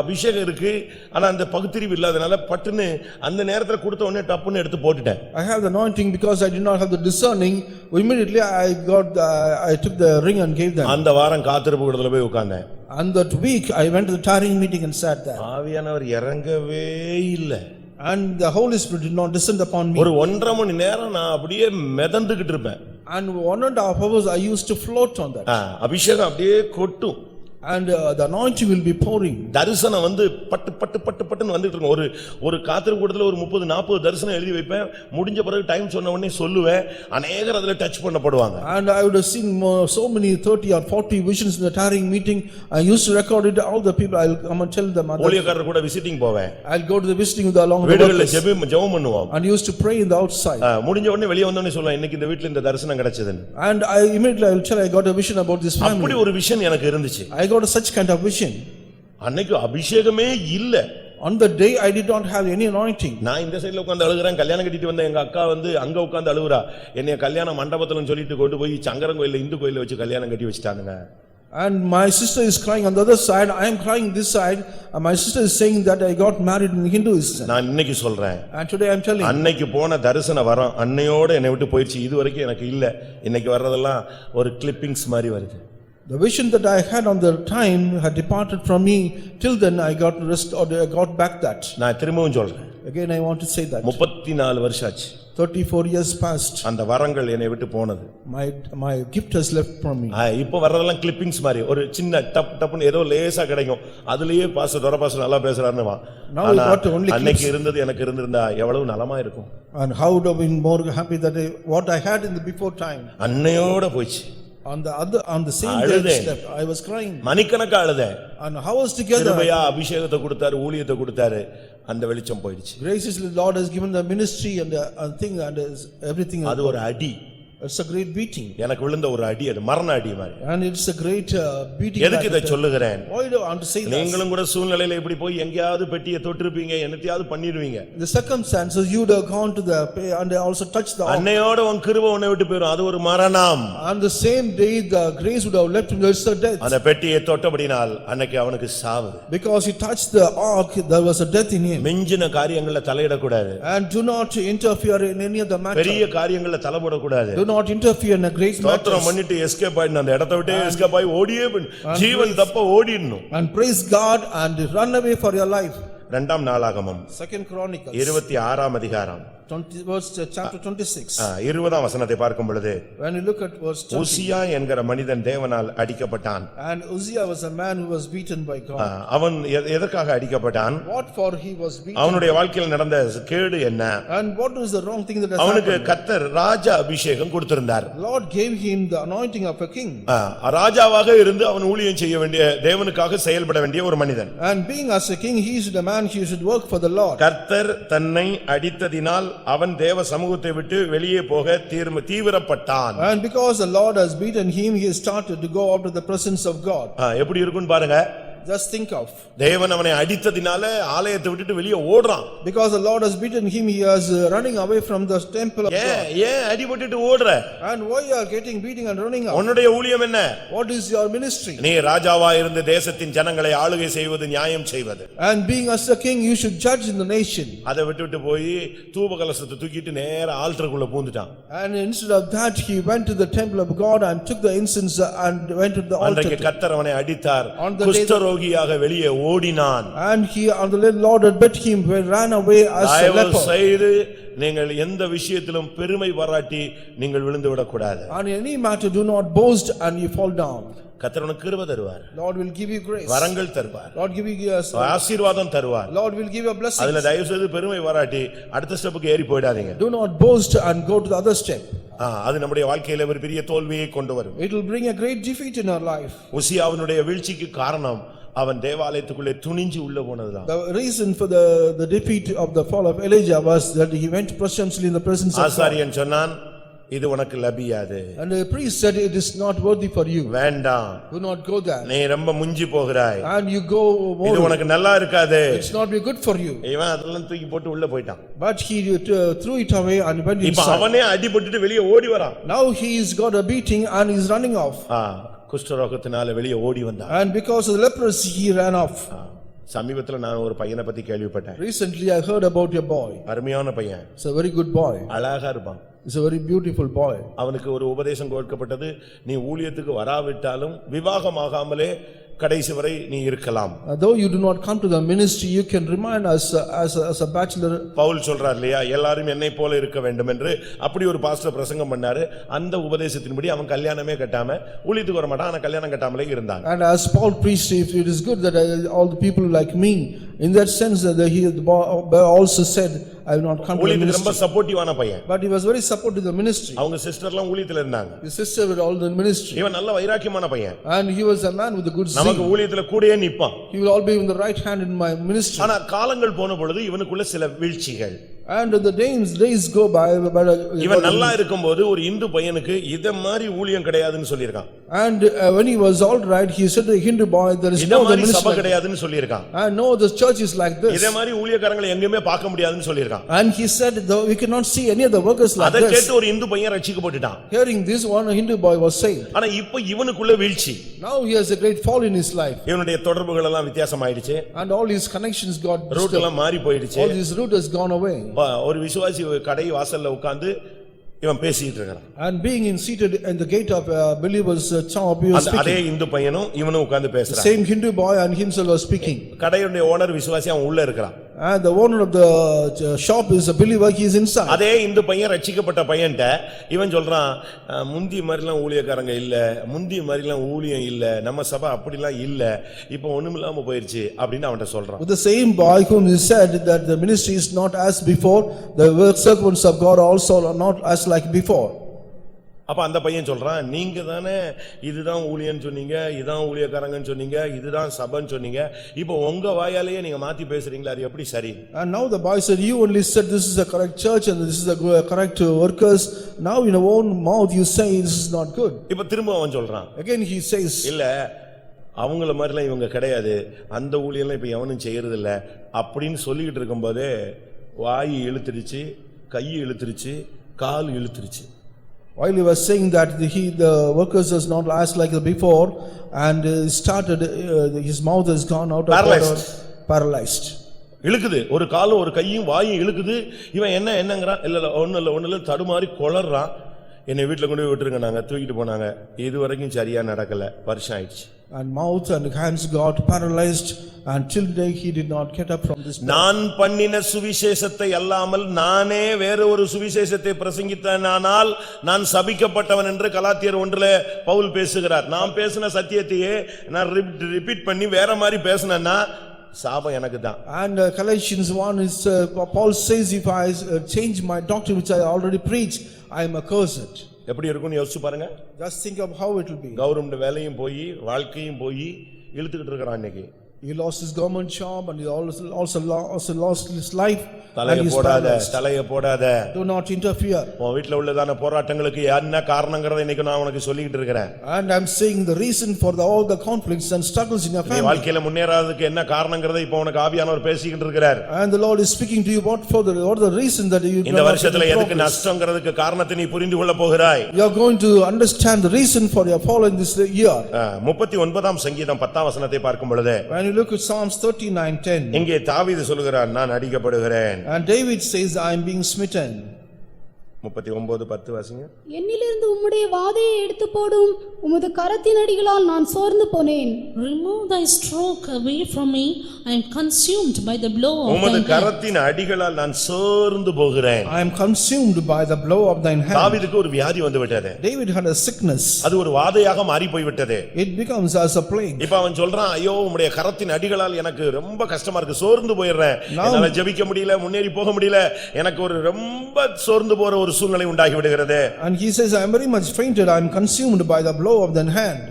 அபிஷேகம் இருக்கு. ஆனா அந்த பகுத்தறிவு இல்லாதனால பட்டுன்னு அந்த நேரத்துல கொடுத்த உடனே டப்புன்னு எடுத்து போட்டுட்டேன். I have the anointing because I did not have the discerning. Immediately I took the ring and gave them. அந்த வாரம் காத்திருப்பு கூடத்துல போய் உட்கார்ந்தேன். And that week I went to the tarrying meeting and sat there. ஆவியானவர் இறங்கவே இல்ல. And the Holy Spirit did not descend upon me. ஒரு 1.5 மணி நேரம் நான் அப்படியே மிதந்துகிட்டு இருப்பேன். And 1.5 hours I used to float on that. அபிஷேகம் அப்படியே கொட்டும். And the anointing will be pouring. தரிசனம் வந்து பட்டு பட்டு பட்டு பட்டுன்னு வந்துட்டு இருக்கும். ஒரு காத்திருப்பு கூடத்துல ஒரு 30-40 தரிசனம் எழுதி வைப்பேன். முடிஞ்ச பிறகு டைம் சொன்ன உடனே சொல்லுவேன். அநேகர் அதுல touch பண்ணப்படுவாங்க. And I would have seen so many 30 or 40 visions in the tarrying meeting. I used to record it. All the people I'll come and tell them. ஊழியக்காரர் கூட விசிட்டிங் போவேன். I'll go to the visiting with along the வீடுகள்ல ஜெபம் பண்ணுவோம். And used to pray in the outside. முடிஞ்ச உடனே வெளிய வந்த உடனே சொல்லுவேன் இன்னைக்கு இந்த வீட்ல இந்த தரிசனம் கிடைச்சதுன்னு. And I immediately I will tell I got a vision about this family. அப்படி ஒரு விஷன் எனக்கு இருந்துச்சு. I got such kind of vision. அன்னைக்கு அபிஷேகமே இல்ல. On the day I did not have any anointing. நான் இந்த சைடுல உட்கார்ந்து அழுகுறேன். கல்யாணம் கட்டிட்டு வந்த எங்க அக்கா வந்து அங்க உட்கார்ந்து அழுகுறா. என்னைய கல்யாண மண்டபத்துலன்னு சொல்லிட்டு கொண்டு போய் சங்கரன் கோயில்ல இந்து கோயில்ல வச்சு கல்யாணம் கட்டி வச்சிட்டானுங்க. And my sister is crying on the other side. I am crying this side. And my sister is saying that I got married in Hinduism. நான் இன்னைக்கு சொல்றேன். And today I am telling. அன்னைக்கு போன தரிசன வரம் அன்னையோட என்னை விட்டு போயிடுச்சு. இது வரைக்கும் எனக்கு இல்ல. இன்னைக்கு வர்றதெல்லாம் ஒரு கிளிப்பிங்ஸ் மாதிரி வருது. The vision that I had on the time had departed from me. Till then I got rest or I got back that. நான் திரும்பவும் சொல்றேன். Again I want to say that. 34 வருஷம் ஆச்சு. 34 years passed. அந்த வரங்கள் என்னை விட்டு போனது. My gift has left from me. இப்போ வர்றதெல்லாம் கிளிப்பிங்ஸ் மாதிரி ஒரு சின்ன டப்னு ஏதோ லேசா கிடைக்கும். அதுலயே பாஸ்டர் நல்லா பேசுறாருன்னு வா. Now we got only அன்னைக்கு இருந்தது எனக்கு இருந்திருந்தா எவ்வளவு நலமா இருக்கும். And how would have been more happy that what I had in the before time. அன்னையோட போயிச்சு. On the same day I was crying. மணிக்கணக்கா அழுதே. And hours together. கிருபையா அபிஷேகத்தை கொடுத்தாரு, ஊழியத்தை கொடுத்தாரு. அந்த வெளிச்சம் போயிடுச்சு. Graciously the Lord has given the ministry and the thing and everything. அது ஒரு அடி. It's a great beating. எனக்கு விழுந்த ஒரு அடி, அது மரண அடி மாதிரி. And it's a great beating. எதுக்கு இதை சொல்லுகிறேன்? Why do I want to say this? நீங்களும் கூட சூழ்நிலையில இப்படி போய் எங்கயாவது பெட்டியை தொட்டிருப்பீங்க, என்னத்தையாவது பண்ணிடுவீங்க. The circumstances you would have gone to the and also touched the ark. அன்னையோட உன் கிருபை உன்னை விட்டு போயிடும். அது ஒரு மரணம். On the same day the grace would have left him. There's a death. அந்த பெட்டியை தொட்டபடினால் அன்னைக்கு அவனுக்கு சாவு. Because he touched the ark there was a death in him. மிஞ்சின காரியங்கள்ல தலையிட கூடாது. And do not interfere in any of the matter. பெரிய காரியங்கள்ல தலையிட கூடாது. Do not interfere in a great matter. ஸ்தோத்திரம் பண்ணிட்டு எஸ்கேப் ஆயிடணும். அந்த இடத்தை விட்டு எஸ்கேப் ஆயி ஓடியே ஜீவன் தப்ப ஓடிடணும். And praise God and run away for your life. 2 நாளாகமம் 2 Chronicles 26 அதிகாரம் chapter 26. 20 வசனத்தை பார்க்கும் பொழுது When you look at verse 20. உசியா என்கிற மனிதன் தேவனால் அடிக்கப்பட்டான். And Uzziah was a man who was beaten by God. அவன் எதற்காக அடிக்கப்பட்டான்? What for he was beaten? அவனுடைய வாழ்க்கையில் நடந்த கேடு என்ன? And what was the wrong thing that has அவனுக்கு happened? கர்த்தர் ராஜா அபிஷேகம் கொடுத்திருந்தார். Lord gave him the anointing of a king. ராஜாவாக இருந்து அவன் ஊழியம் செய்ய வேண்டிய, தேவனுக்காக செயல்பட வேண்டிய ஒரு மனிதன். And being as a king, he is the man, he should work for the Lord. கர்த்தர் தன்னை அடித்ததினால் அவன் தேவ சமூகத்தை விட்டு வெளியே போக தீவிரப்பட்டான். And because the Lord has beaten him, he started to go out of the presence of God. எப்படி இருக்குன்னு பாருங்க. Just think of. தேவன் அவனை அடித்ததினால ஆலயத்தை விட்டுட்டு வெளியே ஓடுறான். Because the Lord has beaten him, he is running away from the temple of God. ஏன் அடிபட்டுட்டு ஓடுற? And why you are getting beating and running out? உன்னுடைய ஊழியம் என்ன? What is your ministry? நீ ராஜாவா இருந்து தேசத்தின் ஜனங்களை ஆளுகை செய்வது, நியாயம் செய்வது. And being as a king, you should judge in the nation. அதை விட்டுட்டு போய் தூப கலசத்தை தூக்கிட்டு நேரா ஆல்டருக்குள்ள பூந்துட்டான். And instead of that, he went to the temple of God and took the incense and went to the altar. அன்றைக்கு கர்த்தர் அவனை அடித்தார். On the day குஷ்டரோகியாக வெளியே ஓடினான். And he, on the Lord had beat him, ran away as a leper. செய்து நீங்கள் எந்த விஷயத்திலும் பெருமை பாராட்டி நீங்கள் விழுந்து விடக்கூடாது. On any matter, do not boast and you fall down. கர்த்தர் உனக்கு கிருபை தருவார். Lord will give you grace. வரங்கள் தருவார். Lord give you ஆசீர்வாதம் தருவார். Lord will give you a blessing. அதுல தயவு செய்து பெருமை பாராட்டி அடுத்த ஸ்டெப்புக்கு ஏறி போய்டாதீங்க. Do not boast and go to the other step. அது நம்முடைய வாழ்க்கையில ஒரு பெரிய தோல்வியை கொண்டு வரும். It will bring a great defeat in our life. உசியாவினுடைய வீழ்ச்சிக்கு காரணம் அவன் தேவாலயத்துக்குள்ளே துணிஞ்சு உள்ள போனதுதான். The reason for the defeat of the fall of Elijah was that he went presumptuously in the presence of God. ஆசாரியன் சொன்னான், இது உனக்கு லபியாது. And the priest said, it is not worthy for you. வேண்டாம். Do not go there. நீ ரொம்ப முஞ்சி போகிறாய். And you go more. இது உனக்கு நல்லா இருக்காது. It's not be good for you. இவன் அதெல்லாம் தூக்கி போட்டு உள்ள போய்ட்டான். But he threw it away and went inside. இப்ப அவனே அடிபட்டுட்டு வெளியே ஓடி வரான். Now he is got a beating and is running off. குஷ்டரோகத்தினால வெளியே ஓடி வந்தான். And because of the leprosy he ran off. சமீபத்துல நான் ஒரு பையனை பத்தி கேள்விப்பட்டேன். Recently I heard about a boy. அருமையான பையன். It's a very good boy. அழகா இருப்பான். It's a very beautiful boy. அவனுக்கு ஒரு உபதேசம் கொடுக்கப்பட்டது, நீ ஊழியத்துக்கு வராவிட்டாலும் விவாகமாகாமலே கடைசி வரை நீ இருக்கலாம். Though you do not come to the ministry, you can remain as a bachelor. Pavul சொல்றார் இல்லையா, எல்லாரும் என்னை போல இருக்க வேண்டும் என்று. அப்படி ஒரு பாஸ்டர் பிரசங்கம் பண்ணாரு. அந்த உபதேசத்தின்படி அவன் கல்யாணமே கட்டாம ஊழியத்துக்கு வர மாட்டான். ஆனா கல்யாணம் கட்டாமலே இருந்தான். And as Paul preached, if it is good that all the people like me, in that sense that he also said, I will not come to the ஊழியத்துக்கு ரொம்ப ministry. சப்போர்ட்டிவான பையன். But he was very supportive of the ministry. அவங்க சிஸ்டர்லாம் ஊழியத்துல இருந்தாங்க. His sister were all in the ministry. இவன் நல்ல வைராக்கியமான பையன். And he was a man with a good zeal. நமக்கு ஊழியத்துல கூடயே நிப்பான். He will all be in the right hand in my ministry. ஆனா காலங்கள் போன பொழுது இவனுக்குள்ள சில வீழ்ச்சிகள். And the days go by, but இவன் நல்லா இருக்கும்போது ஒரு இந்து பையனுக்கு இத மாதிரி ஊழியம் கிடையாதுன்னு சொல்லிருக்கான். And when he was all right, he said to the Hindu boy, there is இத no மாதிரி ministry சபை like- கிடையாதுன்னு சொல்லிருக்கான். And no, the church is like this. இத மாதிரி ஊழியக்காரங்களை எங்கேயுமே பார்க்க முடியாதுன்னு சொல்லிருக்கான். And he said, though we cannot see any of the workers like அத this. கேட்டு ஒரு இந்து பையன் ரட்சிக்கப்பட்டுட்டான். Hearing this, one Hindu boy was saved. ஆனா இப்போ இவனுக்குள்ள வீழ்ச்சி. Now he has a great fall in his life. இவனுடைய தொடர்புகள் எல்லாம் வித்தியாசமாயிடுச்சு. And all his connections got root disturbed. எல்லாம் மாறி போயிடுச்சு. All his route has gone away. ஒரு விசுவாசி கடை வாசல்ல உட்கார்ந்து இவன் பேசிட்டு இருக்கான். And being seated in the gate of believers shop, he was அதே speaking. இந்து பையனும் இவனும் உட்கார்ந்து The பேசுறான். same Hindu boy and himself was speaking. கடையுடைய ஓனர் விசுவாசி, அவன் உள்ள இருக்கான். And the owner of the shop is a believer, he is inside. அதே இந்து பையன் ரட்சிக்கப்பட்ட பையன்ட்ட இவன் சொல்றான், முந்தி மாதிரிலாம் ஊழியக்காரங்க இல்ல, முந்தி மாதிரிலாம் ஊழியம் இல்ல, நம்ம சபை அப்படிலாம் இல்ல, இப்போ ஒண்ணுமில்லாம போயிருச்சு அப்படின்னு அவன்கிட்ட சொல்றான். With the same boy whom he said that the ministry is not as before, the work servants of God also are not as like before. அப்ப அந்த பையன் சொல்றான், நீங்க தானே இதுதான் ஊழியன்னு சொன்னீங்க, இதான் ஊழியக்காரங்கன்னு சொன்னீங்க, இதுதான் சபைன்னு சொன்னீங்க, இப்போ உங்க வாயாலேயே நீங்க மாத்தி பேசுறீங்களா, அது எப்படி சரி? And now the boy said, you only said this is the correct church and this is the correct workers. Now in your own mouth you say this is not good. இப்ப திரும்ப அவன் சொல்றான், Again he says, இல்ல அவங்கள மாதிரிலாம் இவங்க கிடையாது, அந்த ஊழியெல்லாம் இப்ப எவனும் செய்யறது இல்ல அப்படின்னு சொல்லிக்கிட்டு இருக்கும்போதே வாய் இழுத்துருச்சு, கை இழுத்துருச்சு, கால் இழுத்துருச்சு. while he was saying that the workers is not as like before, and started his mouth has gone out of Paralyzed. paralyzed. இழுக்குது, ஒரு காலும் ஒரு கையும் வாயும் இழுக்குது. இவன் என்னங்கறான், இல்ல ஒண்ணு இல்ல தடுமாறி கொளறான். என்னை வீட்டுல கொண்டு போய் விட்டுருங்க, நாங்க தூக்கிட்டு போனாங்க. இது வரைக்கும் சரியா நடக்கல, வருஷம் ஆயிடுச்சு. And mouth and hands got paralyzed, and till day he did not get up from this bed. நான் பண்ணின சுவிசேஷத்தை அல்லாமல் நானே வேற ஒரு சுவிசேஷத்தை பிரசங்கித்தனால் நான் சபிக்கப்பட்டவன் என்று கலாத்தியர் 1 பவுல் பேசுகிறார். நான் பேசின சத்தியத்தையே நான் ரிப்பீட் பண்ணி வேற மாதிரி பேசினேன்னா சாபம் எனக்கு தான். And Galatians 1 is Paul says, if I change my doctrine which I already preached, I am accursed. எப்படி இருக்கும்னு யோசிச்சு பாருங்க. Just think of how it will be. Government வேலையும் போய் வாழ்க்கையும் போய் இழுத்துக்கிட்டு இருக்கிறான் இன்னைக்கு. He lost his government job and he also lost his life. தலைய போடாத, தலைய போடாத. Do not interfere. உன் வீட்ல உள்ளதான போராட்டங்களுக்கு என்ன காரணங்கறதை இன்னைக்கு நான் உனக்கு சொல்லிக்கிட்டு இருக்கிறேன். And I'm saying the reason for all the conflicts and struggles in your நீ family. வாழ்க்கையில முன்னேறாததுக்கு என்ன காரணங்கறதை இப்போ உனக்கு ஆவியானவர் பேசிக்கிட்டு இருக்கிறார். And the Lord is speaking to you what the reason that you இந்த வருஷத்துல எதுக்கு நஷ்டம்ங்கிறதுக்கு காரணத்தை நீ புரிந்து கொள்ள போகிறாய். You are going to understand the reason for your fall in this year. 39ஆம் சங்கீதம் 10ஆம் வசனத்தை பார்க்கும் பொழுது, When you look at Psalms 39:10, இங்கே தாவீது சொல்கிறார், நான் அடிக்கப்படுகிறேன். and David says, I am being smitten. 39:10 வாசிங்க. என்னிலிருந்து உம்முடைய வாதையை எடுத்து போடும், உமது கரத்தின் அடிகளால் நான் சோர்ந்து போனேன். Remove thy stroke away from me, I am consumed by the blow of உமது thine hand. கரத்தின் அடிகளால் நான் சோர்ந்து போகிறேன். I am consumed by the blow of thine hand. தாவீதுக்கு ஒரு வியாதி வந்து விட்டது. David had a sickness. அது ஒரு வாதையாக மாறி போய் விட்டது. It becomes as a plague. இப்ப அவன் சொல்றான், ஐயோ உம்முடைய கரத்தின் அடிகளால் எனக்கு ரொம்ப கஷ்டமா இருக்கு, சோர்ந்து போயிடுறேன், என்னால ஜெபிக்க முடியல, முன்னேறி போக முடியல, எனக்கு ஒரு ரொம்ப சோர்ந்து போற ஒரு சூழ்நிலை உண்டாகி விடுகிறது. And he says, I am very much fainted, I am consumed by the blow of thine hand.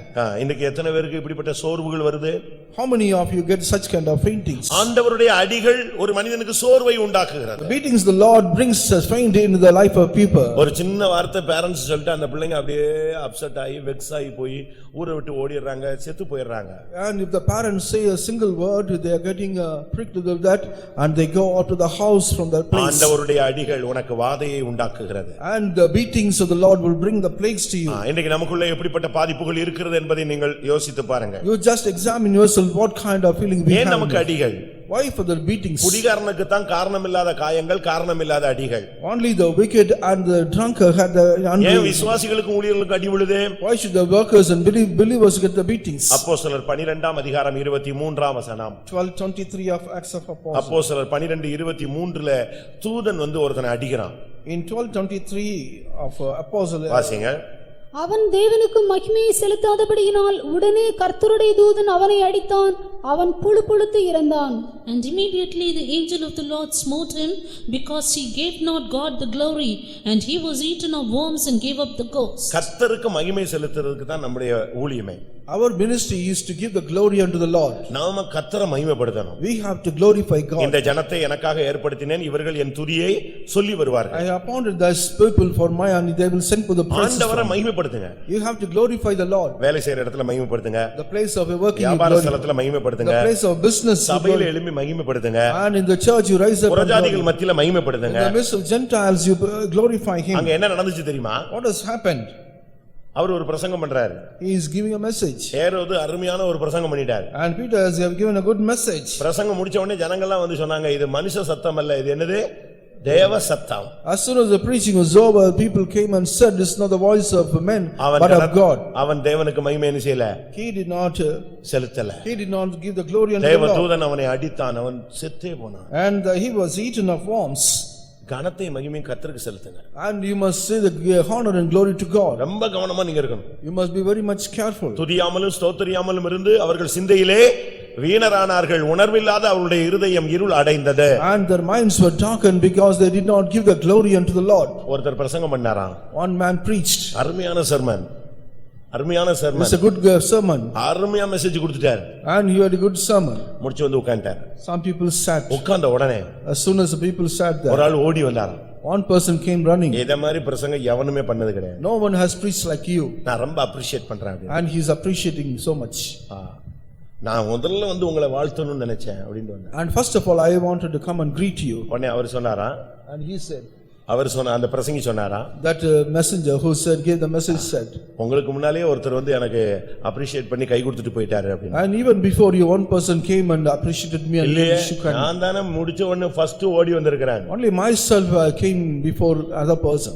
இன்னைக்கு எத்தனை பேருக்கு இப்படிப்பட்ட சோர்வுகள் வருது? How many of you get such kind of faintings? ஆண்டவருடைய அடிகள் ஒரு மனிதனுக்கு சோர்வை உண்டாக்குகிறது. The beatings the Lord brings us faint in the life of people. ஒரு சின்ன வார்த்தை பேரண்ட்ஸ் சொல்லிட்டு அந்த பிள்ளைங்க அப்படியே அப்செட் ஆகி வெக்ஸ் ஆகி போய் ஊரை விட்டு ஓடிடுறாங்க, செத்து போயிடுறாங்க. And if the parents say a single word, they are getting pricked with that, and they go out to the house from that place. ஆண்டவருடைய அடிகள் உனக்கு வாதையை உண்டாக்குகிறது. And the beatings of the Lord will bring the plagues to you. இன்னைக்கு நமக்குள்ள எப்படிப்பட்ட பாதிப்புகள் இருக்கிறது என்பதை நீங்கள் யோசித்து பாருங்க. You just examine yourself what kind of feeling we ஏன் have. நமக்கு அடிகள்? Why for the beatings? குடிகாரனுக்கு தான் காரணமில்லாத காயங்கள், காரணமில்லாத அடிகள். Only the wicked and the drunkard had the ஏன் விசுவாசிகளுக்கு ஊழியர்களுக்கு அடி விழுது? Why should the workers and believers get the beatings? அப்போஸ்தலர் 12ஆம் அதிகாரம் 23ஆம் வசனம். 12:23 of Acts of Apostles. அப்போஸ்தலர் 12:23ல தூதன் வந்து ஒருத்தனை அடிக்கிறான். In 12:23 of Apostle, வாசிங்க. அவன் தேவனுக்கு மகிமையை செலுத்தாதபடியினால் உடனே கர்த்தருடைய தூதன் அவனை அடித்தான், அவன் புழுப்புழுத்து இறந்தான். And immediately the angel of the Lord smote him, because he gave not God the glory, and he was eaten of worms and gave up the ghost. கர்த்தருக்கு மகிமை செலுத்துறதுக்கு தான் நம்முடைய ஊழியமே. our ministry is to give the glory unto the Lord. நாம கர்த்தரை மகிமைப்படுத்தணும். We have to glorify God. இந்த ஜனத்தை எனக்காக ஏற்படுத்தினேன், இவர்கள் என் துதியை சொல்லி வருவார்கள். I appointed this people for my, and they will send for the praises. ஆண்டவரை மகிமைப்படுத்துங்க. You have to glorify the Lord. வேலை செய்யற இடத்துல மகிமைப்படுத்துங்க. The place of your working, வியாபார ஸ்தலத்துல மகிமைப்படுத்துங்க. the place of business, சபையில எழும்பி மகிமைப்படுத்துங்க. and in the church you rise up. புறஜாதிகள் மத்தியில மகிமைப்படுத்துங்க. In the midst of Gentiles you glorify Him. அங்க என்ன நடந்துச்சு தெரியுமா? What has happened? அவர் ஒரு பிரசங்கம் பண்றாரு. He is giving a message. ஏரோது அருமையான ஒரு பிரசங்கம் பண்ணிட்டார். And Peter has given a good message. பிரசங்கம் முடிச்ச உடனே ஜனங்கள்லாம் வந்து சொன்னாங்க, இது மனுஷ சத்தம் அல்ல, இது என்னது? தேவ சத்தம். As soon as the preaching was over, people came and said, this is not the voice of men, but of God. அவன் தேவனுக்கு மகிமை என்ன செய்யல? He did not செலுத்தல. He did not give the glory unto the தேவ Lord. தூதன் அவனை அடித்தான், அவன் செத்தே போனான். And he was eaten of worms. கனத்தை மகிமை கர்த்தருக்கு செலுத்துங்க. And you must say the honor and glory to God. ரொம்ப கவனமா நீங்க இருக்கணும். You must be very much careful. துதியாமலும் ஸ்தோத்திரியாமலும் இருந்து அவர்கள் சிந்தையிலே வீணரானார்கள், உணர்வில்லாத அவருடைய இருதயம் இருள் அடைந்தது. And their minds were darkened because they did not give the glory unto the Lord. ஒருத்தர் பிரசங்கம் பண்ணாராம். One man preached. அருமையான சர்மன், அருமையான sermon. It's a good sermon. அருமையான மெசேஜ் கொடுத்துட்டார். And he had a good sermon. முடிச்சு வந்து உட்கார்ந்தார். Some people sat. உட்கார்ந்த உடனே As soon as the people sat ஒரு there, ஆள் ஓடி வந்தாராம். one person came running. இத மாதிரி பிரசங்கம் எவனுமே பண்ணது கிடையாது. No one has preached like you. நான் ரொம்ப அப்ரிஷியேட் பண்றேன். And he is appreciating so much. நான் முதல்ல வந்து உங்களை வாழ்த்தணும்னு நினைச்சேன் அப்படினு வந்தேன். And first of all, I wanted to come and greet you. உடனே அவர் சொன்னாரா? And he said, அவர் சொன்ன அந்த பிரசங்கி சொன்னாரா? that messenger who said, gave the message said, உங்களுக்கு முன்னாலே ஒருத்தர் வந்து எனக்கு அப்ரிஷியேட் பண்ணி கை கொடுத்துட்டு போயிட்டாரு அப்படினு. and even before you, one person came and appreciated me and இல்லையே, shook hands. நான் தானே முடிச்ச உடனே ஃபர்ஸ்ட் ஓடி வந்திருக்கிறேன். Only myself came before other person.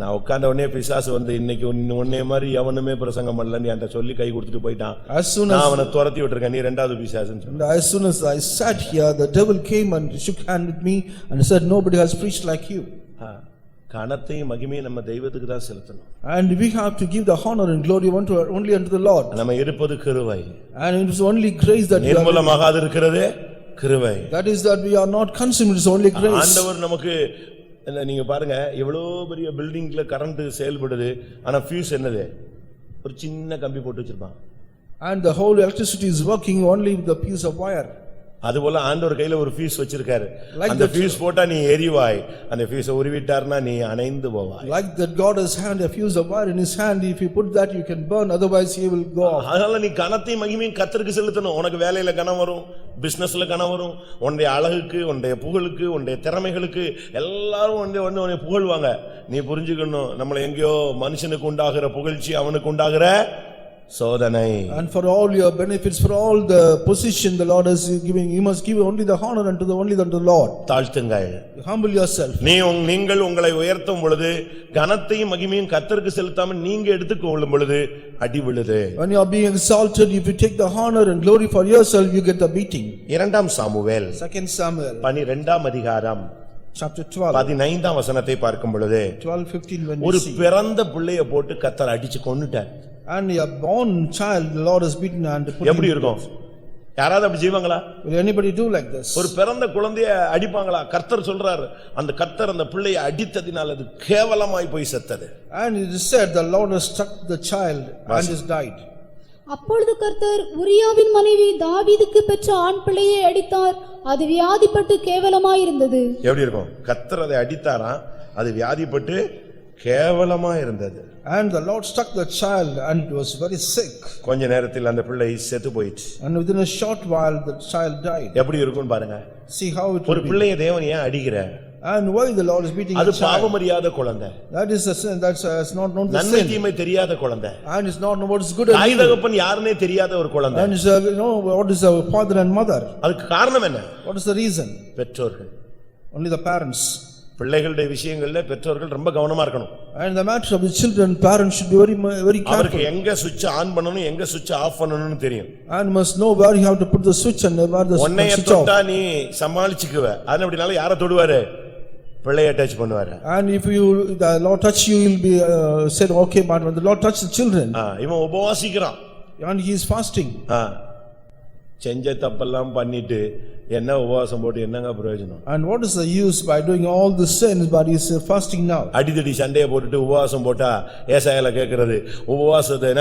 நான் உட்கார்ந்த உடனே பிசாசு வந்து இன்னைக்கு உன்னை மாதிரி எவனுமே பிரசங்கம் பண்ணலன்னு என்கிட்ட சொல்லி கை கொடுத்துட்டு போயிட்டான். As soon நான் as அவனை துரத்தி விட்டுருக்கேன், நீ ரெண்டாவது பிசாசுன்னு சொன்னேன். and as soon as I sat here, the devil came and shook hand with me and said, nobody has preached like you. கனத்தையும் மகிமையும் நம்ம தெய்வத்துக்கு தான் செலுத்தணும். And we have to give the honor and glory only unto the Lord. நம்ம இருப்பது கிருபை. And it is only grace that we are. நிர்மூலமாக அது இருக்கிறது கிருபை. That is that we are not consumed, it is only grace. ஆண்டவர் நமக்கு நீங்க பாருங்க, எவ்வளவு பெரிய பில்டிங்ல கரண்ட் செயல்படுது, ஆனா ஃபியூஸ் என்னது, ஒரு சின்ன கம்பி போட்டு வச்சிருப்பான். And the whole electricity is working only with the piece of wire. அதுபோல ஆண்டவர் கையில ஒரு ஃபியூஸ் வச்சிருக்காரு. அந்த ஃபியூஸ் போட்டா நீ எரிவாய், அந்த ஃபியூஸை உருவிட்டார்னா நீ அணைந்து போவாய். Like that God has hand a fuse of wire in his hand, if you put that you can burn, otherwise he will go off. அதனால நீ கனத்தையும் மகிமையும் கர்த்தருக்கு செலுத்தணும். உனக்கு வேலையில கனம் வரும், பிசினஸ்ல கனம் வரும், உன்னுடைய அழகுக்கு, உன்னுடைய புகழுக்கு, உன்னுடைய திறமைகளுக்கு எல்லாரும் உன்னை புகழ்வாங்க. நீ புரிஞ்சுக்கணும், நம்மள எங்கேயோ மனுஷனுக்கு உண்டாகிற புகழ்ச்சி அவனுக்கு உண்டாகிற சோதனை. And for all your benefits, for all the position the Lord is giving, you must give only the honor unto the Lord. தாழ்த்துங்கள், humble yourself. நீங்கள் உங்களை உயர்த்தும் பொழுது கனத்தையும் மகிமையும் கர்த்தருக்கு செலுத்தாம நீங்க எடுத்துக்கொள்ளும் பொழுது அடி விழுது. When you are being exalted, if you take the honor and glory for yourself, you get the beating. 2 Samuel 2 Samuel 12ஆம் அதிகாரம் chapter 12 15ஆம் வசனத்தை பார்க்கும் பொழுது 12:15 when ஒரு we see, பிறந்த பிள்ளையை போட்டு கர்த்தர் அடிச்சு கொன்னுட்டார். and a born child the Lord has beaten and put எப்படி him. இருக்கும்? யாராவது அப்படி செய்வாங்களா? Will anybody do like this? ஒரு பிறந்த குழந்தையை அடிப்பாங்களா? கர்த்தர் சொல்றாரு, அந்த கர்த்தர் அந்த பிள்ளையை அடித்ததினால் அது கேவலமாய் போய் செத்தது. And it is said the Lord has struck the child and has died. அப்பொழுது கர்த்தர் உரியாவின் மனைவி தாவீதுக்கு பெற்ற ஆண் பிள்ளையை அடித்தார், அது வியாதிப்பட்டு கேவலமாயிருந்தது. எப்படி இருக்கும்? கர்த்தர் அதை அடித்தாராம், அது வியாதிப்பட்டு கேவலமா இருந்தது. And the Lord struck the child and it was very sick. கொஞ்ச நேரத்தில் அந்த பிள்ளை செத்து போயிடுச்சு. And within a short while the child died. எப்படி இருக்கும்னு பாருங்க. See how it ஒரு will be. பிள்ளையை தேவன் ஏன் அடிக்கிற? And why the Lord is beating அது the child? பாவமறியாத குழந்தை, That is a sin, that's not known the நன்மை sin. தீமை தெரியாத குழந்தை, And it's not know what is good and தாய் evil. தகப்பன் யாருன்னே தெரியாத ஒரு குழந்தை. And it's what is our father and mother. அதுக்கு காரணம் என்ன? What is the reason? பெற்றோர்கள். Only the parents. பிள்ளைகளுடைய விஷயங்கள்ல பெற்றோர்கள் ரொம்ப கவனமா இருக்கணும். And the matter of the children, parents should be very அவருக்கு careful. எங்க சுவிட்ச் ஆன் பண்ணனும், எங்க சுவிட்ச் ஆஃப் பண்ணனும்னு தெரியும். And must know where you have to put the switch and where the ஒன்னைய switch off. தொட்டா நீ சமாளிச்சுக்குவ. அது அப்படினால யாரை தொடுவாரு? பிள்ளையை டச் பண்ணுவாரு. And if the Lord touch you, you'll be said okay, but when the Lord touch the children, இவன் உபவாசிக்கிறான், and he is fasting. செஞ்ச தப்பெல்லாம் பண்ணிட்டு என்ன உபவாசம் போட்டு என்னங்க பிரயோஜனம்? And what is the use by doing all the sins but he is fasting now? அடிதடி சண்டையை போட்டுட்டு உபவாசம் போட்டா ஏசாயால கேட்கிறது, உபவாசத்தை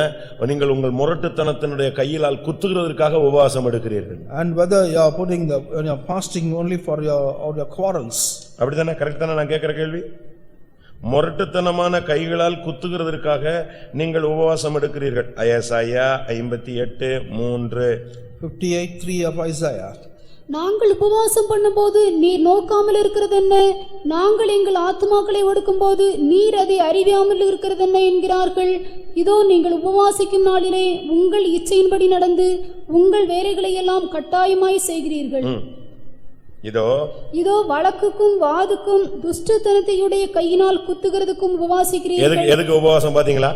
நீங்கள் உங்கள் முரட்டுத்தனத்தினுடைய கையிலால் குத்துகிறதற்காக உபவாசம் எடுக்கிறீர்கள். And whether you are putting you are fasting only for your quarrels. அப்படிதானே? கரெக்ட் தானே நான் கேட்கிற கேள்வி? முரட்டுத்தனமான கைகளால் குத்துகிறதற்காக நீங்கள் உபவாசம் எடுக்கிறீர்கள். ஏசாயா 58:3 58:3 of Isaiah. நாங்கள் உபவாசம் பண்ணும்போது நீர் நோக்காமல் இருக்கிறது என்ன? நாங்கள் எங்கள் ஆத்துமாக்களை ஒடுக்கும்போது நீர் அதை அறியாமல் இருக்கிறது என்ன என்கிறார்கள். இதோ நீங்கள் உபவாசிக்கும் நாளிலே உங்கள் இச்சையின்படி நடந்து உங்கள் வேலைகளை எல்லாம் கட்டாயமாய் செய்கிறீர்கள். இதோ வழக்குக்கும் வாதுக்கும் துஷ்டத்தனத்தையுடைய கையினால் குத்துகிறதுக்கும் உபவாசிக்கிறீர்கள். எதுக்கு உபவாசம் பாத்தீங்களா?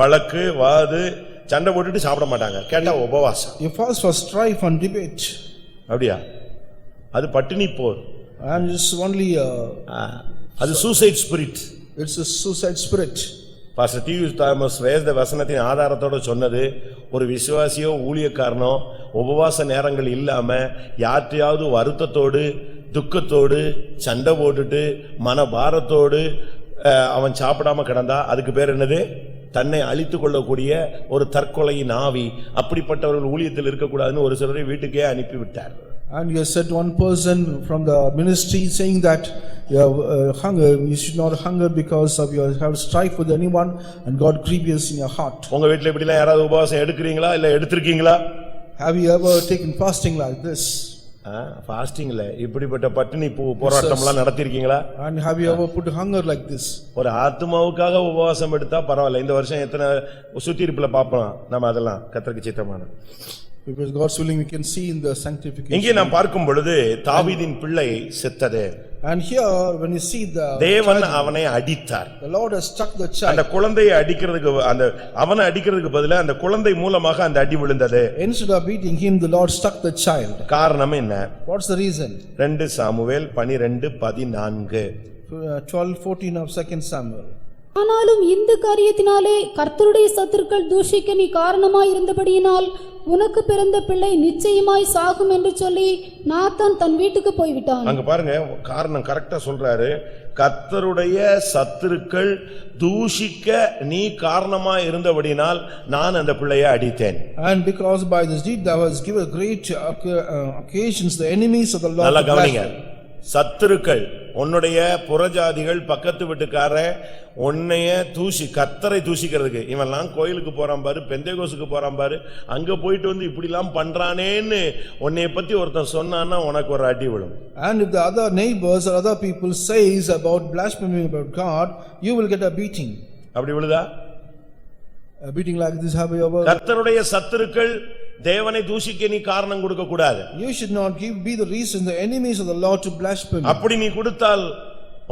வழக்கு வாது சண்டை போட்டுட்டு சாப்பிட மாட்டாங்க, கேட்டா உபவாசம். You fast for strife and debate. அப்படியா? அது பட்டினி போர். And it's only அது suicide spirit. It's a suicide spirit. Pastor D. Thomas வேத வசனத்தின் ஆதாரத்தோட சொன்னது, ஒரு விசுவாசியோ ஊழியக்காரனோ உபவாச நேரங்கள் இல்லாம யார்ட்டையாவது வருத்தத்தோடு துக்கத்தோடு சண்டை போட்டுட்டு மனபாரத்தோடு அவன் சாப்பிடாம கிடந்தா அதுக்கு பேர் என்னது? தன்னை அழித்துக் கொள்ளக்கூடிய ஒரு தற்கொலையின் ஆவி. அப்படிப்பட்டவர்கள் ஊழியத்தில் இருக்கக்கூடாதுன்னு ஒரு சிலரை வீட்டுக்கே அனுப்பி விட்டார். And you said one person from the ministry saying that you have hunger, you should not hunger because of your have strife with anyone and God grievous in your heart. உங்க வீட்ல இப்படிலாம் யாராவது உபவாசம் எடுக்கிறீங்களா இல்ல எடுத்திருக்கீங்களா? Have you ever taken fasting like this? ஃபாஸ்டிங்ல இப்படிப்பட்ட பட்டினி போராட்டம்லாம் நடத்திருக்கீங்களா? And have you ever put hunger like this? ஒரு ஆத்மாவுக்காக உபவாசம் எடுத்தா பரவாயில்ல. இந்த வருஷம் எத்தனை சுத்திருப்புல பாப்போம் நம்ம, அதெல்லாம் கர்த்தருக்கு சித்தமான. Because God's willing we can see in the sanctification. இங்கே நாம் பார்க்கும் பொழுது தாவீதின் பிள்ளை செத்தது. And here, when you see the தேவன் அவனை அடித்தார். the Lord has struck the அந்த child. குழந்தையை அடிக்கிறதுக்கு அந்த அவனை அடிக்கிறதுக்கு பதிலா அந்த குழந்தை மூலமாக அந்த அடி விழுந்தது. Instead of beating him, the Lord struck the child. காரணம் என்ன? What's the reason? 2 Samuel 12:14. 12:14 of 2 Samuel. ஆனாலும் இந்த காரியத்தினாலே கர்த்தருடைய சத்துருக்கள் தூஷிக்க நீ காரணமாய் இருந்தபடியினால் உனக்கு பிறந்த பிள்ளை நிச்சயமாய் சாகும் என்று சொல்லி நாத்தான் தன் வீட்டுக்கு போய்விட்டான். அங்க பாருங்க, காரணம் கரெக்டா சொல்றாரு. கர்த்தருடைய சத்துருக்கள் தூஷிக்க நீ காரணமா இருந்தபடினால் நான் அந்த பிள்ளையை அடித்தேன். And because by this deed thou hast given great occasions the enemies of the Lord. நல்லா கவனிங்க, சத்துருக்கள் உன்னுடைய புறஜாதிகள் பக்கத்து வீட்டுக்கார உன்னைய கர்த்தரை தூஷிக்கிறதுக்கு இவன்லாம் கோயிலுக்கு போறான் பாரு, பெந்தேகோசுக்கு போறான் பாரு, அங்க போயிட்டு வந்து இப்படி எல்லாம் பண்றானேன்னு உன்னைய பத்தி ஒருத்தன் சொன்னான்னா உனக்கு ஒரு அடி விழும். And if the other neighbors or other people says about blasphemy about God, you will get a beating. அப்படி விழுதா? A beating like this have you ever? கர்த்தருடைய சத்துருக்கள் தேவனை தூஷிக்க நீ காரணம் கொடுக்க கூடாது. You should not be the reason the enemies of the Lord to blaspheme. அப்படி நீ கொடுத்தால்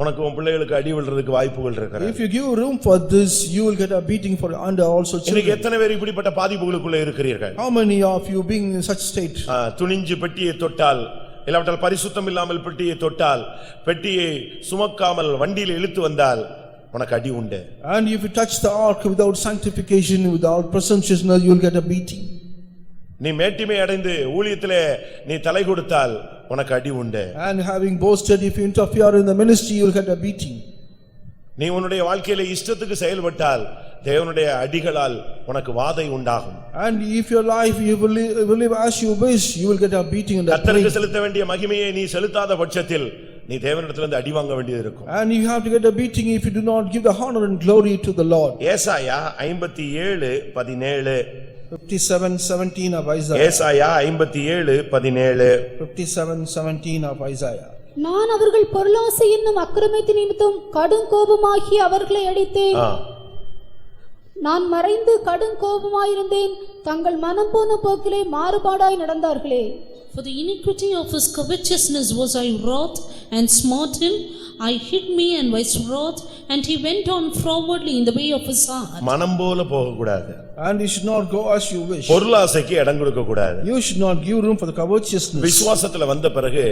உனக்கு உன் பிள்ளைகளுக்கு அடி விழுறதுக்கு வாய்ப்புகள் இருக்கு. If you give room for this, you will get a beating for under also children. இன்னைக்கு எத்தனை பேர் இப்படிப்பட்ட பாதிப்புகளுக்குள்ள இருக்கிறீர்கள்? How many of you being in such state? துணிஞ்சு பெட்டியை தொட்டால், இல்லாவிட்டால் பரிசுத்தம் இல்லாமல் பெட்டியை தொட்டால், பெட்டியை சுமக்காமல் வண்டியில் இழுத்து வந்தால் உனக்கு அடி உண்டு. And if you touch the ark without sanctification, without presumption, you will get a beating. நீ மேட்டிமை அடைந்து ஊழியத்திலே நீ தலை கொடுத்தால் உனக்கு அடி உண்டு. And having boasted, if you interfere in the ministry, you will get a beating. நீ உன்னுடைய வாழ்க்கையில இஷ்டத்துக்கு செயல்பட்டால் தேவனுடைய அடிகளால் உனக்கு வாதை உண்டாகும். And if your life you will live as you wish, you will get a beating in that கர்த்தருக்கு place. செலுத்த வேண்டிய மகிமையை நீ செலுத்தாத பட்சத்தில் நீ தேவனிடத்திலிருந்து அடி வாங்க வேண்டியது இருக்கும். And you have to get a beating if you do not give the honor and glory to the Lord. ஏசாயா 57:17. 57:17 of Isaiah. ஏசாயா 57:17. 57:17 of Isaiah. நான் அவர்கள் பொருளாசை என்னும் அக்கிரமத்தின் நிமித்தம் கடும் கோபமாகி அவர்களை அடித்தேன். நான் மறைந்து கடும் கோபமாயிருந்தேன், தங்கள் மனம் போன போக்கிலே மாறுபாடாய் நடந்தார்களே. For the iniquity of his covetousness was I wroth and smote him. I hid me and was wroth, and he went on forwardly in the way of his heart. மனம் போல போக கூடாது. And you should not go as you wish. பொருளாசைக்கு இடம் கொடுக்க கூடாது. You should not give room for the covetousness. விசுவாசத்துல வந்த பிறகு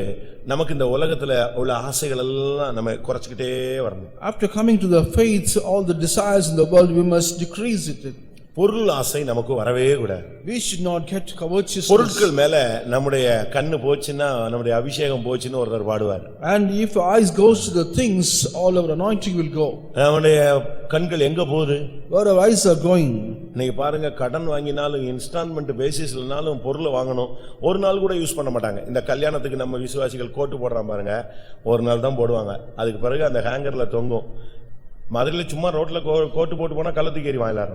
நமக்கு இந்த உலகத்துல உள்ள ஆசைகள் எல்லாம் நம்ம குறைச்சிக்கிட்டே வரணும். After coming to the faith, all the desires in the world, we must decrease it. பொருள் ஆசை நமக்கு வரவே கூடாது. We should not get covetousness. பொருட்கள் மேல நம்முடைய கண்ணு போச்சுன்னா நம்முடைய அபிஷேகம் போச்சுன்னு ஒருத்தர் பாடுவார். And if our eyes goes to the things, all our anointing will go. நம்முடைய கண்கள் எங்க போகுது? Where our eyes are going. நீங்க பாருங்க, கடன் வாங்கினாலும் இன்ஸ்டால்மெண்ட் பேசிஸ்லனாலும் பொருளை வாங்கணும், ஒரு நாள் கூட யூஸ் பண்ண மாட்டாங்க. இந்த கல்யாணத்துக்கு நம்ம விசுவாசிகள் கோட்டு போடுறான் பாருங்க, ஒரு நாள் தான் போடுவாங்க. அதுக்கு பிறகு அந்த ஹேங்கர்ல தொங்கும். மதுரையில சும்மா ரோட்ல கோட்டு போட்டு போனா கள்ளத்துக்கு ஏறி வாங்கலாம்.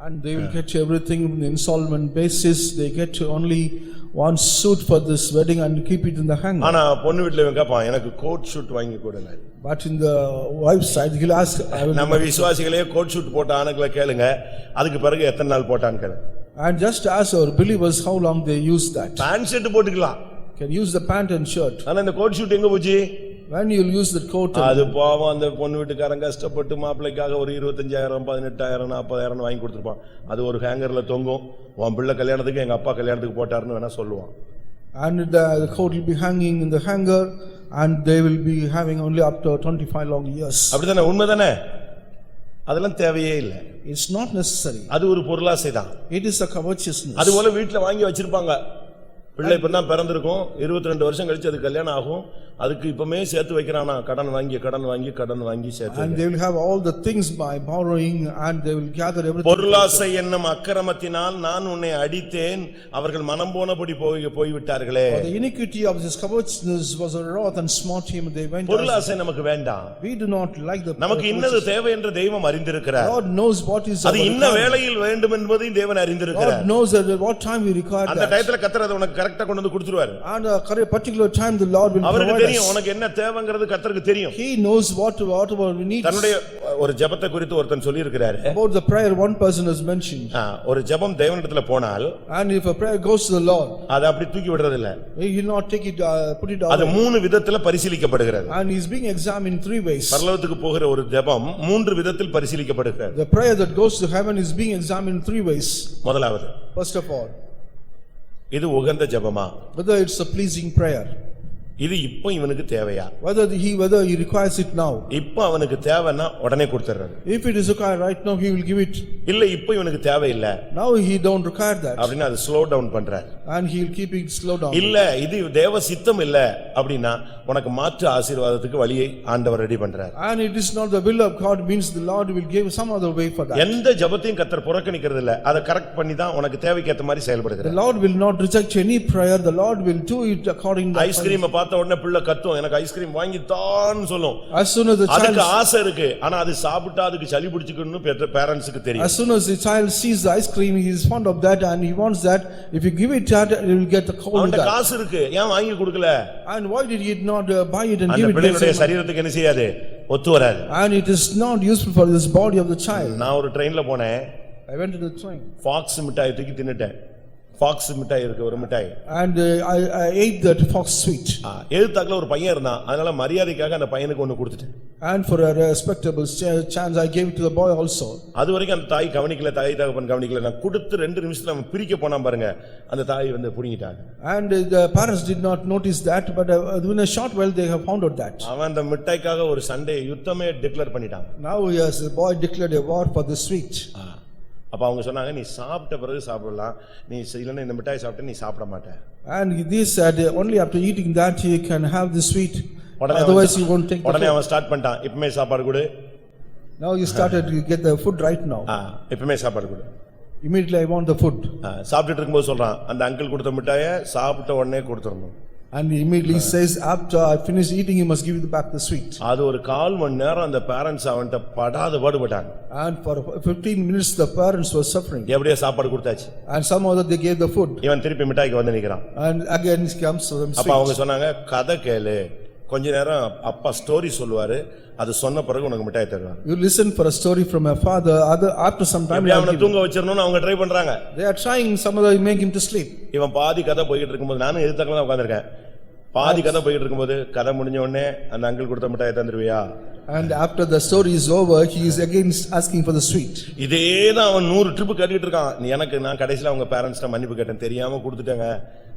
And they will get everything on the installment basis. They get only one suit for this wedding and keep it in the hanger. ஆனா பொண்ணு வீட்ல கேட்பான், எனக்கு கோட் ஷூட் வாங்கி கொடுங்க. But in the wife's side, he'll ask. நம்ம விசுவாசிகளே coat suit போட்ட ஆணுக்களை கேளுங்க, அதுக்கு பிறகு எத்தனை நாள் போட்டான்னு கேளுங்க. And just ask our believers how long they use that. Pant shirt போட்டுக்கலாம், Can use the pant and shirt. ஆனா இந்த கோட் ஷூட் எங்க போச்சு? When you'll use that coat. அது பாவம், அந்த பொண்ணு வீட்டுக்காரங்க கஷ்டப்பட்டு மாப்பிள்ளைக்காக ஒரு 25,000 18,000 40,000 வாங்கி கொடுத்துருப்பான். அது ஒரு ஹேங்கர்ல தொங்கும். உன் பிள்ளை கல்யாணத்துக்கு எங்க அப்பா கல்யாணத்துக்கு போட்டாருன்னு வேணா சொல்லுவான். And the coat will be hanging in the hanger, and they will be having only up to 25 long years. அப்படிதானே? உண்மைதானே? அதெல்லாம் தேவையே இல்லை. It's not necessary. அது ஒரு பொருளாசை தான். It is a covetousness. அது போல வீட்டுல வாங்கி வச்சிருப்பாங்க. பிள்ளை இப்பதான் பிறந்திருக்கும், 22 வருஷம் கழிச்சு அது கல்யாணம் ஆகும். அதுக்கு இப்பமே சேர்த்து வைக்கிறானா, கடன் வாங்கி சேர்த்து. And they will have all the things by borrowing, and they will gather everything. பொருளாசை என்னும் அக்கிரமத்தினால் நான் உன்னை அடித்தேன், அவர்கள் மனம் போனபடி போய்விட்டார்களே. For the iniquity of this covetousness was a wrath and smote him. They went. பொருளாசை நமக்கு வேண்டாம். We do not like the. நமக்கு இன்னது தேவை என்று தெய்வம் அறிந்திருக்கிறார். God knows what is. அது இன்ன வேளையில் வேண்டும் என்பதையும் தேவன் அறிந்திருக்கிறார். God knows at what time we require that. அந்த டயத்துல கர்த்தர் அதை உனக்கு கரெக்ட்டா கொண்டு வந்து கொடுத்துருவார். And a particular time the Lord will provide. தெரியும் உனக்கு என்ன தேவைங்கிறது கர்த்தருக்கு தெரியும். He knows whatever we need. தன்னுடைய ஒரு ஜெபத்தை குறித்து ஒருத்தன் சொல்லி இருக்கிறாரு. About the prayer one person has mentioned. ஒரு ஜெபம் தேவனிடத்துல போனால் And if a prayer goes to the Lord, அதை அப்படி தூக்கி விடுறது இல்ல. he will not take it, put it அது away. மூணு விதத்துல பரிசீலிக்கப்படுகிறது. And he is being examined 3 ways. பரலோகத்துக்கு போகிற ஒரு ஜெபம் மூன்று விதத்தில் பரிசீலிக்கப்படுகிறது. The prayer that goes to heaven is being examined 3 ways. முதலாவது, First of all, இது உகந்த ஜெபமா, whether it's a pleasing prayer, இது இப்போ இவனுக்கு தேவையா, whether he requires it now. இப்போ அவனுக்கு தேவைன்னா உடனே கொடுத்துறாரு. If it is required right now, he will give it. இல்ல இப்போ இவனுக்கு தேவையில்லை Now he don't require that. அப்படின்னா அது ஸ்லோ டவுன் பண்றாரு. And he will keep it slow down. இல்ல இது தேவ சித்தம் இல்ல அப்படின்னா உனக்கு மாற்று ஆசீர்வாதத்துக்கு வழியை ஆண்டவர் ரெடி பண்றாரு. And it is not the will of God, means the Lord will give some other way for that. எந்த ஜெபத்தையும் கர்த்தர் புறக்கணிக்கிறது இல்ல, அதை கரெக்ட் பண்ணி தான் உனக்கு தேவைக்கு ஏத்த மாதிரி The செயல்படுகிறார். Lord will not reject any prayer. The Lord will do it according to. Ice cream பார்த்த உடனே பிள்ளை கத்தும், எனக்கு ஐஸ்கிரீம் வாங்கி தான்னு சொல்லும். As soon as the அதுக்கு child, ஆசை இருக்கு, ஆனா அது சாப்பிட்டா அதுக்கு சளி பிடிச்சுக்கணும்னு பேரண்ட்ஸ்க்கு தெரியும். as soon as the child sees the ice cream, he is fond of that and he wants that. If you give it that, he will get the cold with அவன்கிட்ட that. காசு இருக்கு, ஏன் வாங்கி கொடுக்கல? And why did he not buy it and அந்த give it? பிள்ளையுடைய சரீரத்துக்கு என்ன செய்யாது, ஒத்து வராது. And it is not useful for this body of the child. நான் ஒரு ட்ரெயின்ல போனேன், I went to the train fox மிட்டாய் தூக்கி தின்னுட்டேன். ஃபாக்ஸ் மிட்டாய் இருக்கு ஒரு மிட்டாய், and I ate that fox sweet. எழுத்தாக்குல ஒரு பையன் இருந்தான், அதனால மரியாதைக்காக அந்த பையனுக்கு ஒன்னு கொடுத்துட்டேன். And for a respectable chance, I gave it to the boy also. அது வரைக்கும் அந்த தாய் கவனிக்கல, தாய் தகப்பன் கவனிக்கல. நான் கொடுத்து 2 நிமிஷத்துல அவன் பிரிக்க போனான் பாருங்க, அந்த தாய் வந்து புடிங்கிட்டாங்க. And the parents did not notice that, but within a short while they have found out that. அவன் அந்த மிட்டாய்க்காக ஒரு சண்டே யுத்தமே டிக்ளேர் பண்ணிட்டான். Now yes, the boy declared a war for the sweet. அப்ப அவங்க சொன்னாங்க, நீ சாப்பிட்ட பிறகு சாப்பிடலாம், நீ இல்லைன்னா இந்த மிட்டாய் சாப்பிட்டு நீ சாப்பிட மாட்ட. And they said only after eating that you can have the sweet, otherwise you won't take the உடனே food. அவன் ஸ்டார்ட் பண்ணிட்டான், இப்பமே சாப்பாடு கொடு. Now you started to get the food right now. இப்பமே சாப்பாடு கொடு. Immediately I want the food. சாப்பிட்டுட்டு இருக்கும்போது சொல்றான், அந்த அங்கிள் கொடுத்த மிட்டாயை சாப்பிட்ட உடனே கொடுத்துடணும். And he immediately says, after I finish eating, you must give back the sweet. அது ஒரு 1/4 மணி நேரம் அந்த பேரண்ட்ஸ் அவன்கிட்ட படாத பாடுபட்டாங்க. And for 15 minutes the parents were suffering. எப்படியோ சாப்பாடு கொடுத்தாச்சு. And somehow that they gave the food. இவன் திருப்பி மிட்டாய்க்கு வந்து நிக்கிறான். And again he comes to them அப்ப அவங்க சொன்னாங்க, கதை கேளு, கொஞ்ச நேரம் அப்பா ஸ்டோரி சொல்லுவாரு, அது சொன்ன பிறகு உனக்கு மிட்டாய் தருவாங்க. You listen for a story from a father, after some time அவனை தூங்க வச்சிரணும்னு அவங்க ட்ரை பண்றாங்க. they are trying some other make him to sleep. இவன் பாதி கதை போயிட்டு இருக்கும்போது, நானும் எதிர்த்தாக்கல தான் உட்கார்ந்திருக்கேன், பாதி கதை போயிட்டு இருக்கும்போது கதை முடிஞ்ச உடனே அந்த அங்கிள் கொடுத்த மிட்டாயை தந்துருவியா? And after the story is over, he is again asking for the sweet. இதேதான் அவன் 100 ட்ரிப் கேட்டுட்டு இருக்கான். நான் கடைசில அவங்க பேரண்ட்ஸ்ட்ட மன்னிப்பு கேட்டேன், தெரியாம கொடுத்துட்டேங்க.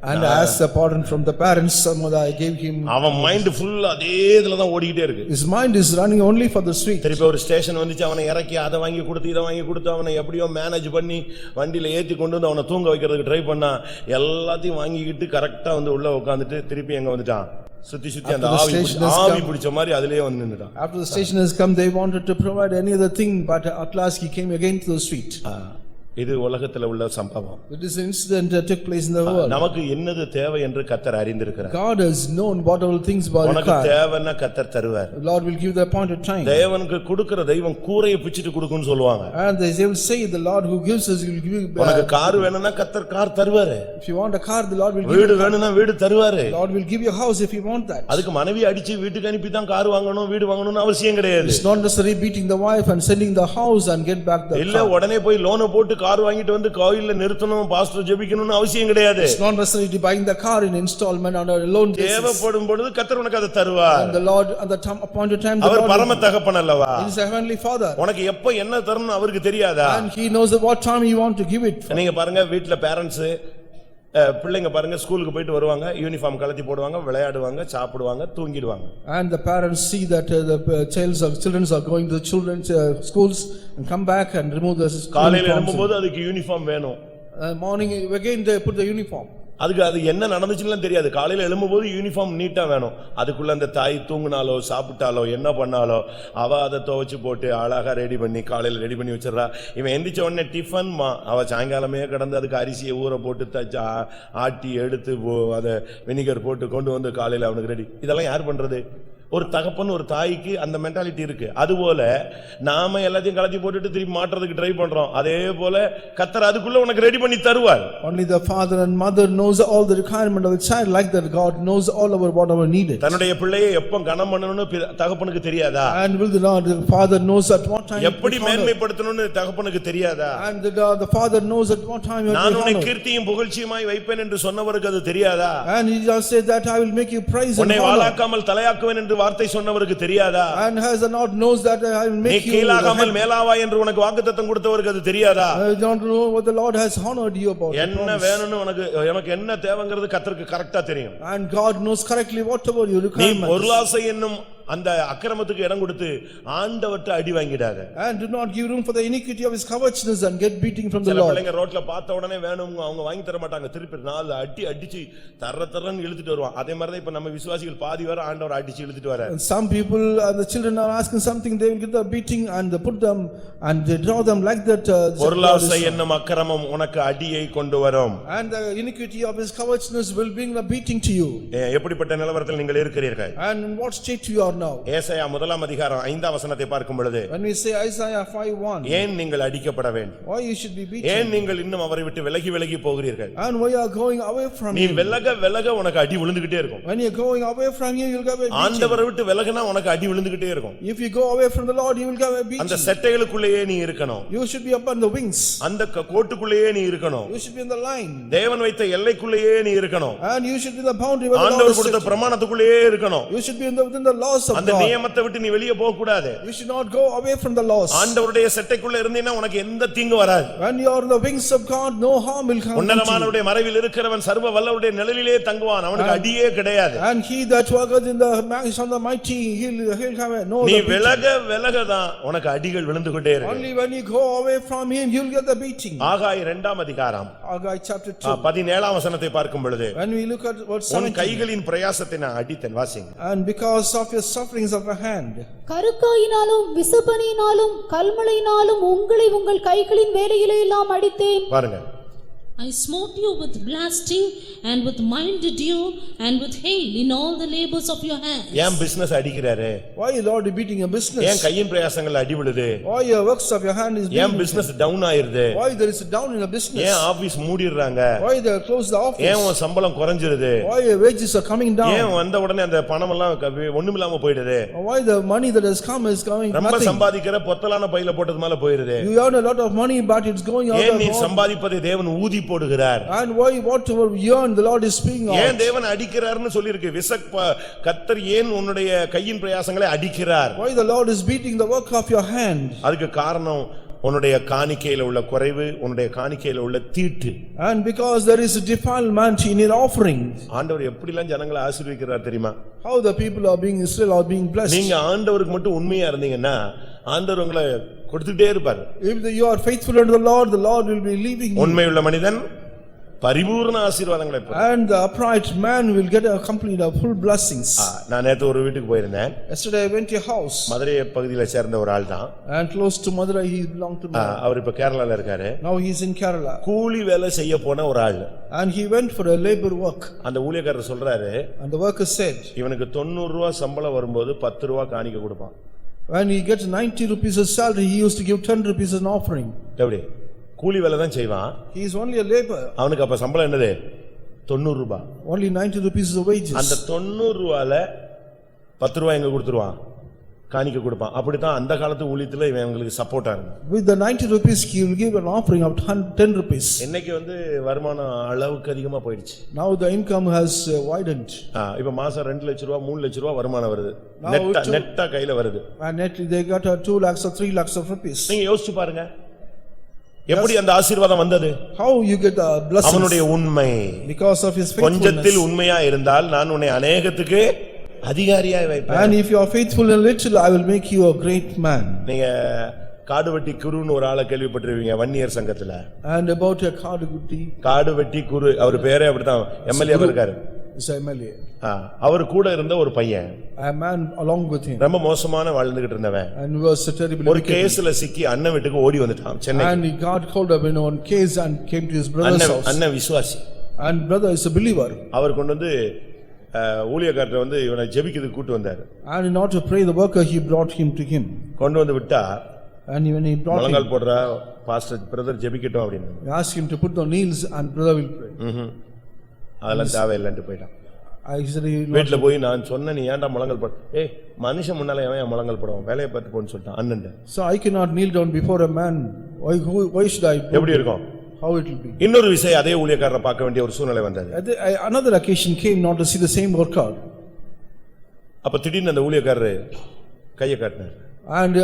And as a pardon from the parents, some other I gave him. அவன் மைண்ட் ஃபுல் அதே இதுல தான் ஓடிக்கிட்டே இருக்கு. His mind is running only for the sweet. திருப்பி ஒரு ஸ்டேஷன் வந்துச்சு, அவனை இறக்கி அதை வாங்கி கொடுத்து இதை வாங்கி கொடுத்து அவனை எப்படியோ மேனேஜ் பண்ணி வண்டியில ஏத்தி கொண்டு வந்து அவனை தூங்க வைக்கிறதுக்கு ட்ரை பண்ணா, எல்லாத்தையும் வாங்கிக்கிட்டு கரெக்டா வந்து உள்ள உட்காந்துட்டு திருப்பி எங்க வந்துட்டான், சுத்தி சுத்தி அந்த ஆவி பிடிச்ச மாதிரி அதிலேயே வந்து நின்னுட்டான். After the station has come, they wanted to provide any other thing, but at last he came again to the street. இது உலகத்துல உள்ள சம்பவம். It is an incident that took place in the world. நமக்கு என்னது தேவை என்று கர்த்தர் அறிந்திருக்கிறார். God has known what all things are உனக்கு required. தேவைன்னா கர்த்தர் தருவார். The Lord will give the appointed time. தேவனுக்கு கொடுக்கிற தெய்வம் கூரையை பிச்சிட்டு கொடுக்கும்னு சொல்லுவாங்க. And they will say the Lord who gives us will give you. உனக்கு கார் வேணும்னா கர்த்தர் கார் தருவாரு. If you want a car, the Lord will give you. வீடு வேணும்னா வீடு தருவாரு. The Lord will give you a house if you want that. அதுக்கு மனைவி அடிச்சு வீட்டுக்கு அனுப்பி தான் கார் வாங்கணும் வீடு வாங்கணும்னு அவசியம் கிடையாது. It's not necessary beating the wife and sending the house and get back the car. இல்ல உடனே போய் லோனை போட்டு கார் வாங்கிட்டு வந்து கோயில்ல நிறுத்தணும் பாஸ்டர் ஜெபிக்கணும்னு அவசியம் கிடையாது. It's not necessary to buying the car in installment on a loan basis. தேவைப்படும் பொழுது கர்த்தர் உனக்கு அதை தருவார். And the Lord at the time appointed time the our Lord பரம தகப்பன் அல்லவா? He is a heavenly father. உனக்கு எப்ப என்ன தரணும் அவருக்கு தெரியாதா? And he knows at what time you want to give it. நீங்க பாருங்க, வீட்ல பேரண்ட்ஸ் பிள்ளைங்க பாருங்க ஸ்கூலுக்கு போயிட்டு வருவாங்க, யூனிஃபார்ம் கழட்டி போடுவாங்க, விளையாடுவாங்க, சாப்பிடுவாங்க, தூங்கிடுவாங்க. And the parents see that the children are going to children's schools and come back and remove the காலையில எழும்பும்போது அதுக்கு யூனிஃபார்ம் வேணும். Morning again they put the uniform. அதுக்கு அது என்ன நடந்துச்சுன்னு தெரியாது. காலையில எழும்பும்போது யூனிஃபார்ம் நீட்டா வேணும். அதுக்குள்ள அந்த தாய் தூங்குனாலோ சாப்பிட்டாலோ என்ன பண்ணாலோ அவ அதை துவைச்சு போட்டு அழகா ரெடி பண்ணி காலையில ரெடி பண்ணி வச்சிடறா. இவன் எந்திரிச்ச உடனே டிஃபன் அவ சாயங்காலமே கிடந்து அதுக்கு அரிசியை ஊற போட்டு ஆட்டி எடுத்து அதை வினிகர் போட்டு கொண்டு வந்து காலையில அவனுக்கு ரெடி. இதெல்லாம் யார் பண்றது? ஒரு தகப்பன் ஒரு தாய்க்கு அந்த மென்டாலிட்டி இருக்கு. அதுபோல நாம எல்லாத்தையும் கலத்தி போட்டுட்டு திருப்பி மாற்றதுக்கு ட்ரை பண்றோம். அதே போல கர்த்தர் அதுக்குள்ள உனக்கு ரெடி பண்ணி தருவார். Only the father and mother knows all the requirement of the child, like that God knows all about whatever needed. தன்னுடைய பிள்ளையை எப்ப கனம் பண்ணணும்னு தகப்பனுக்கு தெரியாதா? And will the father knows at what time எப்படி மேன்மைப்படுத்தணும்னு தகப்பனுக்கு தெரியாதா? And the father knows at what time you are நான் உன்னை honored. கீர்த்தியும் புகழ்ச்சியுமாய் வைப்பேன் என்று சொன்னவருக்கு அது தெரியாதா? And he just said that I will make you praise and உன்னை honor. வாளாக்காமல் தலையாக்குவேன் என்று வார்த்தை சொன்னவருக்கு தெரியாதா? And has the Lord knows that I will நீ make you கீழாகாமல் மேலாவாய் என்று உனக்கு வாக்குத்தத்தம் கொடுத்தவருக்கு அது தெரியாதா? I don't know what the Lord has honored you about. என்ன வேணும்னு எனக்கு என்ன தேவைங்கிறது கர்த்தருக்கு கரெக்ட்டா தெரியும். And God knows correctly whatever you நீ require. பொருளாசை என்னும் அந்த அக்கிரமத்துக்கு இடம் கொடுத்து ஆண்டவர்ட்ட அடி வாங்கிடாத. And do not give room for the iniquity of his covetousness and get beating from the சில Lord. பிள்ளைங்க ரோட்ல பார்த்த உடனே வேணும் அவங்க வாங்கி தர மாட்டாங்க. திருப்பி நாலு அடிச்சு தரன்னு இழுத்துட்டு வருவான். அதே மாதிரி தான் இப்ப நம்ம விசுவாசிகள் பாதி வர ஆண்டவர் அடிச்சு இழுத்துட்டு வர. And some people the children are asking something, they will get the beating and they put them and they draw them like that. பொருளாசை என்னும் அக்கிரமம் உனக்கு அடியை கொண்டு வரும். And the iniquity of his covetousness will bring the beating to you. எப்படிப்பட்ட நிலவரத்தில் நீங்கள் இருக்கிறீர்கள்? And in what state you are now? ஏசாயா 1 அதிகாரம் 5 வசனத்தை பார்க்கும் பொழுது, When we say Isaiah 5:1, ஏன் நீங்கள் அடிக்கப்பட வேண்டும்? why you should be beaten? ஏன் நீங்கள் இன்னும் அவரை விட்டு விலகி போகிறீர்கள்? And why you are going away from நீ him? விலக உனக்கு அடி விழுந்துகிட்டே இருக்கும். When you are going away from him, you will get a beating. ஆண்டவரை விட்டு விலகினா உனக்கு அடி விழுந்துகிட்டே இருக்கும். If you go away from the Lord, you will get a அந்த beating. செட்டைகளுக்குள்ளேயே நீ இருக்கணும். You should be upon the wings. அந்த கோட்டுக்குள்ளேயே நீ இருக்கணும். You should be in the line. தேவன் வைத்த எல்லைக்குள்ளேயே நீ இருக்கணும். And you should be in the boundary where the Lord ஆண்டவர் is கொடுத்த set. பிரமாணத்துக்குள்ளேயே இருக்கணும். You should be within the laws of அந்த God. நியமத்தை விட்டு நீ வெளியே போக கூடாது. You should not go away from the laws. ஆண்டவருடைய செட்டைக்குள்ள இருந்தீனா உனக்கு எந்த தீங்கு வராது. When you are in the wings of God, no harm will come to you. உன்னதமானவருடைய மறைவில் இருக்கிறவன் சர்வ வல்லவருடைய நிழலிலே தங்குவான். அவனுக்கு அடியே கிடையாது. And he that walketh in the mass of the mighty, he'll have no நீ the beating. விலகதான் உனக்கு அடிகள் விழுந்து கொண்டே இருக்கு. Only when you go away from him, you'll get the beating. ஆகாய் 2 அதிகாரம் Haggai chapter 2. 17 வசனத்தை பார்க்கும் பொழுது, When we look at verse உன் 17. கைகளின் பிரயாசத்தை நான் அடித்தேன். வாசிங்க. And because of your sufferings of your hand. கருக்காயினாலும் விசுபனியினாலும் கல்மழையினாலும் உங்களை உங்கள் கைகளின் வேலையிலே எல்லாம் அடித்தேன். பாருங்க. I smote you with blasting and with mind dew and with hail in all the labors of your hands. ஏன் பிசினஸ் அடிக்கிறாரு? Why you Lord beating your business? ஏன் கையின் பிரயாசங்கள் அடி விழுது? Why your works of your hand is ஏன் being? Business down ஆயிருது? Why there is a down in the business? ஏன் office மூடிடுறாங்க? Why they close the office? ஏன் உன் சம்பளம் குறைஞ்சிருது? Why your wages are coming down? ஏன் வந்த உடனே அந்த பணம் எல்லாம் ஒண்ணுமில்லாம போயிடுது? Why the money that has come is going ரொம்ப nothing? சம்பாதிக்கிற பொத்தலான பையில போட்டது மேல போயிடுது. You earn a lot of money but it's going out ஏன் of நீ hand. சம்பாதிப்பதை தேவன் ஊதி போடுகிறார்? And why whatever you earn the Lord is speaking ஏன் out? தேவன் அடிக்கிறார்னு சொல்லிருக்கு. கர்த்தர் ஏன் உன்னுடைய கையின் பிரயாசங்களை அடிக்கிறார்? Why the Lord is beating the work of your hand? அதுக்கு காரணம் உன்னுடைய காணிக்கையில உள்ள குறைவு, உன்னுடைய காணிக்கையில உள்ள தீட்டு. And because there is a defilement in your offering. ஆண்டவர் எப்படிலாம் ஜனங்களை ஆசீர்வதிக்கிறார் தெரியுமா? How the people are being Israel are being blessed. நீங்க ஆண்டவருக்கு மட்டும் உண்மையா இருந்தீங்கன்னா ஆண்டவர் உங்களை கொடுத்துட்டே இருப்பார். If you are faithful unto the Lord will be leaving you. உண்மையுள்ள மனிதன் பரிபூர்ண ஆசீர்வாதங்களை பெறுவான். And the upright man will get a complete full blessings. நான் நேத்து ஒரு வீட்டுக்கு போயிருந்தேன். Yesterday I went to a house. Madurai பகுதியில சேர்ந்த ஒரு ஆள் தான். And close to Madurai he belonged to Madurai. அவர் இப்ப கேரளால இருக்காரு. Now he is in Kerala. கூலி வேலை செய்ய போன ஒரு ஆள். And he went for a labor work. அந்த ஊழியக்காரர் சொல்றாரு, And the worker said, இவனுக்கு 90 ரூபாய் சம்பளம் வரும்போது 10 ரூபாய் காணிக்கை கொடுப்பான். when he gets 90 rupees as salary, he used to give 10 rupees as an offering. எப்படி? கூலி வேலை தான் செய்வான். He is only a labor. அவனுக்கு அப்ப சம்பளம் என்னது? 90 ரூபாய். Only 90 rupees is the wages. அந்த 90 ரூபாயில 10 ரூபாய் எங்க கொடுத்துருவான்? காணிக்கை கொடுப்பான். அப்படித்தான் அந்த காலத்து ஊழியத்துல இவங்களுக்கு சப்போர்ட்டா இருக்கு. With the 90 rupees he will give an offering of 10 rupees. இன்னைக்கு வருமானம் அளவுக்கு அதிகமா போயிடுச்சு. Now the income has widened. இப்ப மாசம் 2 லட்சம் ரூபாய் 3 லட்சம் ரூபாய் வருமானம் வருது. Now நெட்டா கையில வருது. And netly they got 2 lakhs or 3 lakhs of rupees. நீங்க யோசிச்சு பாருங்க. எப்படி அந்த ஆசீர்வாதம் வந்தது? How you get the blessings? அவனுடைய உண்மை. Because of his faithfulness. கொஞ்சத்தில் உண்மையா இருந்தால் நான் உன்னை அநேகத்துக்கு அதிகாரியாய் வைப்பேன். And if you are faithful in little, I will make you a great man. நீங்க காடுவெட்டி குருன்னு ஒரு ஆளை கேள்விப்பட்டிருவீங்க வன்னியர் சங்கத்துல. And about a Kaduvetti Guru, அவர் பேரே அப்படிதான், எம்எல்ஏ இருக்காரு. is MLA. அவர் கூட இருந்த ஒரு பையன், A man along with him. ரொம்ப மோசமான வாழ்ந்துகிட்டு இருந்தவன். And was terribly ஒரு wicked. கேஸ்ல சிக்கி அண்ணன் வீட்டுக்கு ஓடி வந்துட்டான் Chennai. And he got called up in one case and came to his brother's house. அண்ணன் விசுவாசி. And brother is a believer. அவர் கொண்டு வந்து ஊழியக்காரர் வந்து இவனை ஜெபிக்கிறதுக்கு கூட்டி வந்தாரு. And in order to pray the worker, he brought him to him. கொண்டு வந்து விட்டா And when he brought him, முழங்கால் போடுற பாஸ்டர் பிரதர் ஜெபிக்கட்டும் அப்படின்னு. he asked him to put the knees and brother will pray. அதெல்லாம் தேவையில்லைன்ட்டு போயிட்டான். I said, வீட்டுல போய் நான் சொன்ன நீ ஏன்டா முழங்கால் போட, மனுஷன் முன்னால எவன் முழங்கால் போடுவான், வேலையை பார்த்து போன்னு சொல்லிட்டான் அண்ணன். so I cannot kneel down before a man. Why should I? எப்படி இருக்கும்? How it will be? இன்னொரு விஷயம், அதே ஊழியக்காரரை பார்க்க வேண்டிய ஒரு சூழ்நிலை வந்தது. Another occasion came not to see the same worker. அப்ப திடீர்னு அந்த ஊழியக்காரரு கையை காட்டினார். And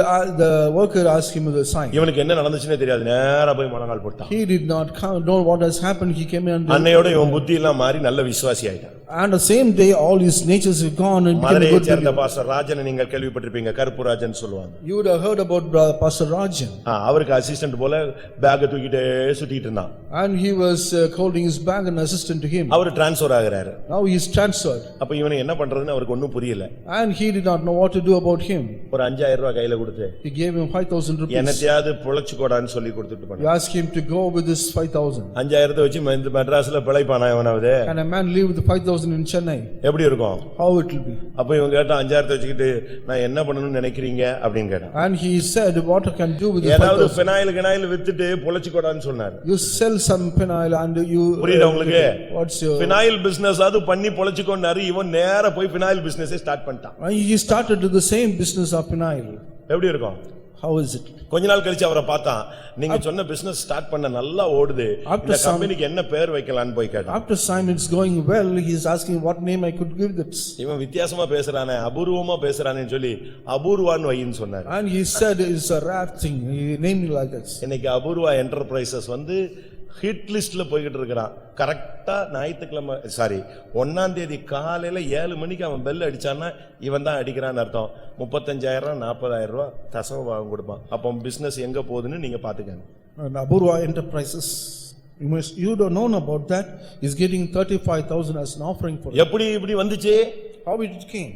the worker asked him the sign. இவனுக்கு என்ன நடந்துச்சுன்னே தெரியாது, நேரா போய் முழங்கால் போட்டான். He did not know what has happened. He came in. அன்னையோட இவன் புத்தி எல்லாம் மாறி நல்ல விசுவாசி ஆயிட்டான். And the same day all his natures were gone and became a மதுரையை good சேர்ந்த believer. பாஸ்டர் ராஜனை நீங்கள் கேள்விப்பட்டிருப்பீங்க, கருப்பு ராஜன் சொல்லுவாங்க. You would have heard about Pastor Rajan. அவருக்கு அசிஸ்டன்ட் போல பேக்கை தூக்கிட்டே சுத்திட்டு இருந்தான். And he was holding his bag and assistant to him. அவர் டிரான்ஸ்ஃபர் ஆகுறாரு. Now he is transferred. அப்ப இவனை என்ன பண்றதுன்னு அவருக்கு ஒண்ணும் புரியல. And he did not know what to do about him. ஒரு 5000 ரூபாய் கையில கொடுத்து He gave him 5,000 rupees. என்னத்தையாவது பொழைச்சுக்கோடான்னு சொல்லி கொடுத்துட்டு He போனான். asked him to go with this 5,000. 5000 வச்சு மெட்ராஸ்ல பிழைப்பானா எவனாவது? Can a man live with 5,000 in Chennai? எப்படி இருக்கும்? How it will be? அப்ப இவங்க கேட்டா 5000 வச்சுக்கிட்டு நான் என்ன பண்ணணும்னு நினைக்கிறீங்க அப்படின்னு கேட்டான். And he said, what I can do with the ஏதாவது 5,000? பெனாயில் வித்துட்டு பொழைச்சுக்கோடான்னு சொன்னார். You sell some phenyl and you. புரியுதா உங்களுக்கு? What's your? பெனாயில் பிசினஸ் அது பண்ணி பொழைச்சுக்கோன்னாரு. இவன் நேரா போய் பெனாயில் பிசினஸ் ஸ்டார்ட் பண்ணிட்டான். He started to the same business of phenyl. எப்படி இருக்கும்? How is it? கொஞ்ச நாள் கழிச்சு அவரை பார்த்தான். நீங்க சொன்ன பிசினஸ் ஸ்டார்ட் பண்ண நல்லா ஓடுது, இந்த கம்பெனிக்கு என்ன பேர் வைக்கலாம்னு போய் கேட்டான். After some it's going well, he is asking what name I could give that. இவன் வித்தியாசமா பேசுறானே, அபூர்வமா பேசுறானேன்னு சொல்லி அபூர்வான்னு வைன்னு சொன்னார். And he said it's a rare thing. He named it like that. இன்னைக்கு அபூர்வா என்டர்பிரைசஸ் வந்து ஹிட் லிஸ்ட்ல போய்கிட்டு இருக்கிறான். கரெக்டா ஞாயிற்றுக்கிழமை 1ஆம் தேதி காலையில 7 மணிக்கு அவன் பெல் அடிச்சான்னா இவன் தான் அடிக்கிறான்னு அர்த்தம். 35,000 40,000 ரூபாய் தசம பாகம் கொடுப்பான். அப்போ பிசினஸ் எங்க போகுதுன்னு நீங்க பாத்துக்கங்க. And Apurva Enterprises, you don't know about that, is getting 35,000 as an offering for it. எப்படி இப்படி வந்துச்சு? How it came?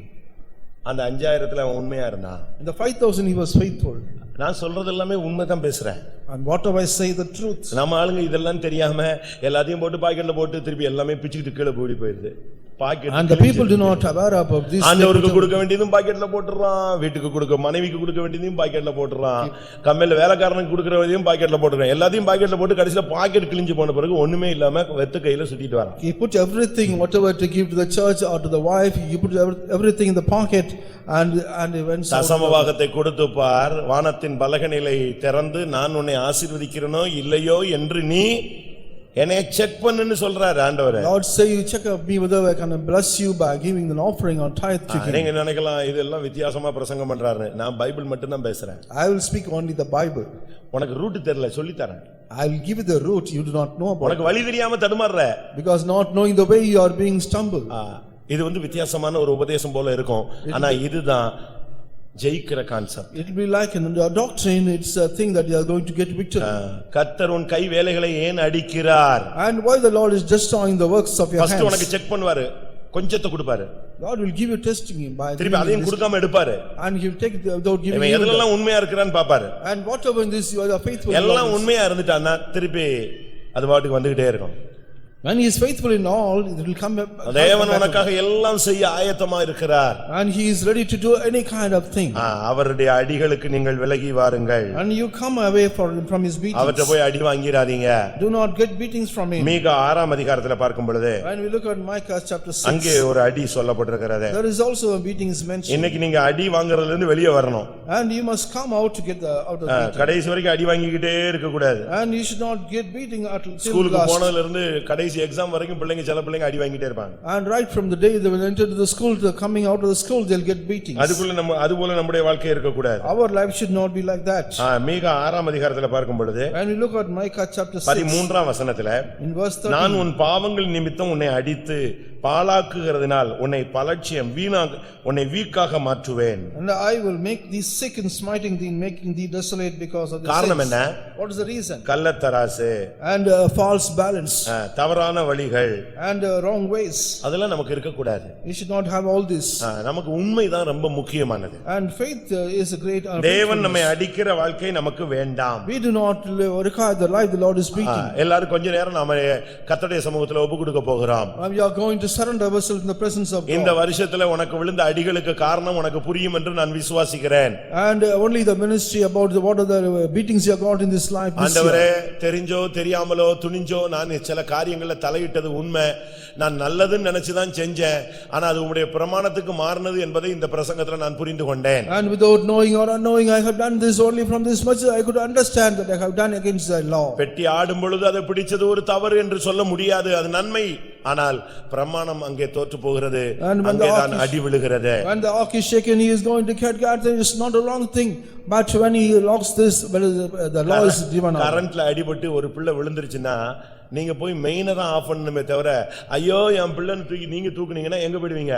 அந்த 5000த்துல அவன் உண்மையா இருந்தான். In the 5,000 he was faithful. நான் சொல்றது எல்லாமே உண்மைதான் பேசுறேன். And whatever I say the truth. நம்ம ஆளுங்க இதெல்லாம் தெரியாம எல்லாத்தையும் போட்டு பாக்கெட்ல போட்டு திருப்பி எல்லாமே பிச்சுக்கிட்டு கீழே போடி போயிருது. And the people do not aware about this. ஆண்டவருக்கு கொடுக்க வேண்டியதும் பாக்கெட்ல போட்டுறான், வீட்டுக்கு கொடுக்க மனைவிக்கு கொடுக்க வேண்டியதையும் பாக்கெட்ல போட்டுறான், கம்பெனில வேலைக்காரனுக்கு கொடுக்க வேண்டியதையும் பாக்கெட்ல போட்டுறான். எல்லாத்தையும் பாக்கெட்ல போட்டு கடைசில பாக்கெட் கிழிஞ்சு போன பிறகு ஒண்ணுமே இல்லாம வெத்து கையில சுத்திட்டு வரான். He put everything, whatever to give to the church or to the wife, he put everything in the pocket and he went. தசமபாகத்தை கொடுத்து பார், வானத்தின் பலகணிகளை திறந்து நான் உன்னை ஆசீர்வதிக்கிறேனோ இல்லையோ என்று நீ என்னை செக் பண்ணுன்னு சொல்றாரு ஆண்டவர். Lord say you check up me whether I can bless you by giving an offering or tithe to him. நீங்க நினைக்கலாம் இதெல்லாம் வித்தியாசமா பிரசங்கம் பண்றாரு. நான் பைபிள் மட்டும் தான் பேசுறேன். I will speak only the Bible. உனக்கு ரூட் தெரியல சொல்லி தரேன். I will give you the route you do not know about. உனக்கு வழி தெரியாம தடுமாறற. Because not knowing the way you are being stumbled. இது வந்து வித்தியாசமான ஒரு உபதேசம் போல இருக்கும். ஆனா இதுதான் ஜெயிக்கிற concept. It will be like in the doctrine, it's a thing that you are going to get victory. கர்த்தர் உன் கை வேலைகளை ஏன் அடிக்கிறார்? And why the Lord is destroying the works of your hands? First உனக்கு செக் பண்ணுவாரு, கொஞ்சத்தை கொடுப்பாரு. God will give you testing him by திருப்பி அதையும் கொடுக்காம எடுப்பாரு. And he will take it without giving இவன் you. எதெல்லாம் உண்மையா இருக்கறான்னு பாப்பாரு. And whatever in this you are faithful. எல்லாம் உண்மையா இருந்துட்டான்னா திருப்பி அது பாட்டுக்கு வந்துகிட்டே இருக்கும். When he is faithful in all, it will come. தேவன் உனக்காக எல்லாம் செய்ய ஆயத்தமா இருக்கிறார். And he is ready to do any kind of thing. அவருடைய அடிகளுக்கு நீங்கள் விலகி வாருங்கள். And you come away from his beatings. அவர்ட்ட போய் அடி வாங்கிராதீங்க. Do not get beatings from him. மீகா 6ஆம் அதிகாரத்துல பார்க்கும் பொழுது When we look at Micah chapter 6, அங்கே ஒரு அடி சொல்லப்பட்டிருக்கிறது. there is also a beatings mentioned. இன்னைக்கு நீங்க அடி வாங்குறதுல இருந்து வெளியே வரணும். And you must come out to get out of beating. கடைசி வரைக்கும் அடி வாங்கிக்கிட்டே இருக்க கூடாது. And you should not get beating until ஸ்கூலுக்கு last. போனதுல இருந்து கடைசி எக்ஸாம் வரைக்கும் சில பிள்ளைங்க அடி வாங்கிட்டே இருப்பாங்க. And right from the day they will enter to the school to coming out of the school they'll get beatings. அதுபோல நம்முடைய வாழ்க்கை இருக்க கூடாது. Our life should not be like that. மீகா 6ஆம் அதிகாரத்துல பார்க்கும் பொழுது When we look at Micah chapter 6, 13ஆம் வசனத்துல in verse 13, நான் உன் பாவங்கள் நிமித்தம் உன்னை அடித்து பாழாக்குகிறதினால் உன்னை பலட்சியம் உன்னை வீக்காக மாற்றுவேன். And I will make thee sick in smiting thee, making thee desolate because of the காரணம் sins. என்ன? What is the reason? கள்ளத்தராசு And false balance தவறான வழிகள் and wrong ways. அதெல்லாம் நமக்கு இருக்க கூடாது. You should not have all this. நமக்கு உண்மைதான் ரொம்ப முக்கியமானது. And faith is a great. தேவன் நம்மை அடிக்கிற வாழ்க்கை நமக்கு வேண்டாம். We do not require the life the Lord is speaking. எல்லாரும் கொஞ்ச நேரம் நாம கர்த்தருடைய சமூகத்துல ஒப்பு கொடுக்க போகிறோம். We are going to to surrender ourselves in the presence of இந்த God. வருஷத்துல உனக்கு விழுந்த அடிகளுக்கு காரணம் உனக்கு புரியும் என்று நான் விசுவாசிக்கிறேன். And only the ministry about what are the beatings you have got in this life this ஆண்டவரே, year. தெரிஞ்சோ தெரியாமலோ துணிஞ்சோ நான் சில காரியங்கள்ல தலையிட்டது உண்மை. நான் நல்லதுன்னு நினைச்சுதான் செஞ்சேன். ஆனா அது உம்முடைய பிரமாணத்துக்கு மாறினது என்பதை இந்த பிரசங்கத்துல நான் புரிந்து கொண்டேன். And without knowing or unknowing, I have done this only from this much I could understand that I have done against the law. பெட்டி ஆடும் பொழுது அதை பிடிச்சது ஒரு தவறு என்று சொல்ல முடியாது, அது நன்மை. ஆனால் பிரமாணம் அங்கே தோற்று போகிறது, அங்கேதான் அடி விழுகிறது. When the ark is shaken, he is going to get God. It is not a wrong thing. But when he locks this, well, the law is given out. கரண்ட்ல அடிபட்டு ஒரு பிள்ளை விழுந்துருச்சுன்னா நீங்க போய் மெயினை தான் ஆஃப் பண்ணணுமே தவிர, ஐயோ என் பிள்ளைன்னு தூக்கி நீங்க தூக்குனீங்கன்னா எங்க போயிடுவீங்க?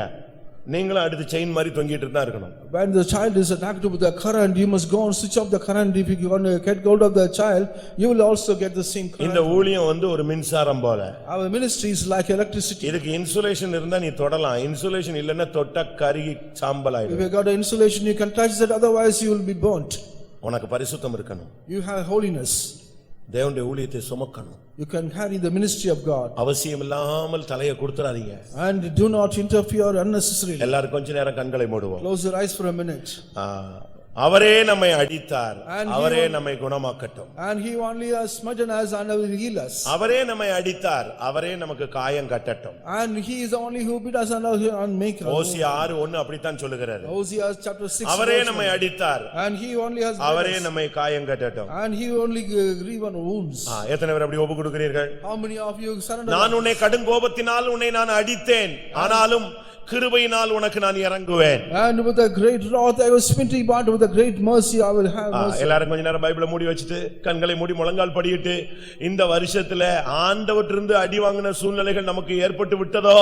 நீங்களும் அடுத்து செயின் மாதிரி தொங்கிட்டு தான் இருக்கணும். When the child is attacked with the current, you must go and switch off the current. If you want to get hold of the child, you will also get the same current. இந்த ஊழியம் ஒரு மின்சாரம் போல. Our ministry is like electricity. இதுக்கு insulation இருந்தா நீ தொடலாம், insulation இல்லன்னா தொட்ட கருகி சாம்பல் If ஆயிடும். you got insulation, you can touch that, otherwise you will be burnt. உனக்கு பரிசுத்தம் இருக்கணும், You have holiness. தேவனுடைய ஊழியத்தை சுமக்கணும். You can carry the ministry of God. அவசியம் இல்லாமல் தலையை கொடுத்துறாதீங்க. And do not interfere unnecessarily. எல்லாரும் கொஞ்ச நேரம் கண்களை மூடுவோம். Close your eyes for a minute. அவரே நம்மை அடித்தார், And அவரே நம்மை குணமாக்கட்டும். And he only has smitten us and will heal us. அவரே நம்மை அடித்தார், அவரே நமக்கு காயம் கட்டட்டும். And he is the only who beat us and make us. ஓசியா 6:1 அப்படித்தான் சொல்லுகிறார். Hosea chapter 6. அவரே நம்மை அடித்தார், And he only has அவரே நம்மை காயம் கட்டட்டும். and he only grieve on wounds. எத்தனை பேர் அப்படி ஒப்பு கொடுக்கிறீர்கள்? How many of you surrender? நான் உன்னை கடும் கோபத்தினால் உன்னை நான் அடித்தேன், ஆனாலும் கிருபையினால் உனக்கு நான் இறங்குவேன். And with a great wrath I was smitten, but with a great mercy I will have mercy. எல்லாரும் கொஞ்ச நேரம் பைபிளை மூடி வச்சிட்டு கண்களை மூடி முழங்கால் படியிட்டு, இந்த வருஷத்துல ஆண்டவற்றிலிருந்து அடி வாங்கின சூழ்நிலைகள் நமக்கு ஏற்பட்டு விட்டதோ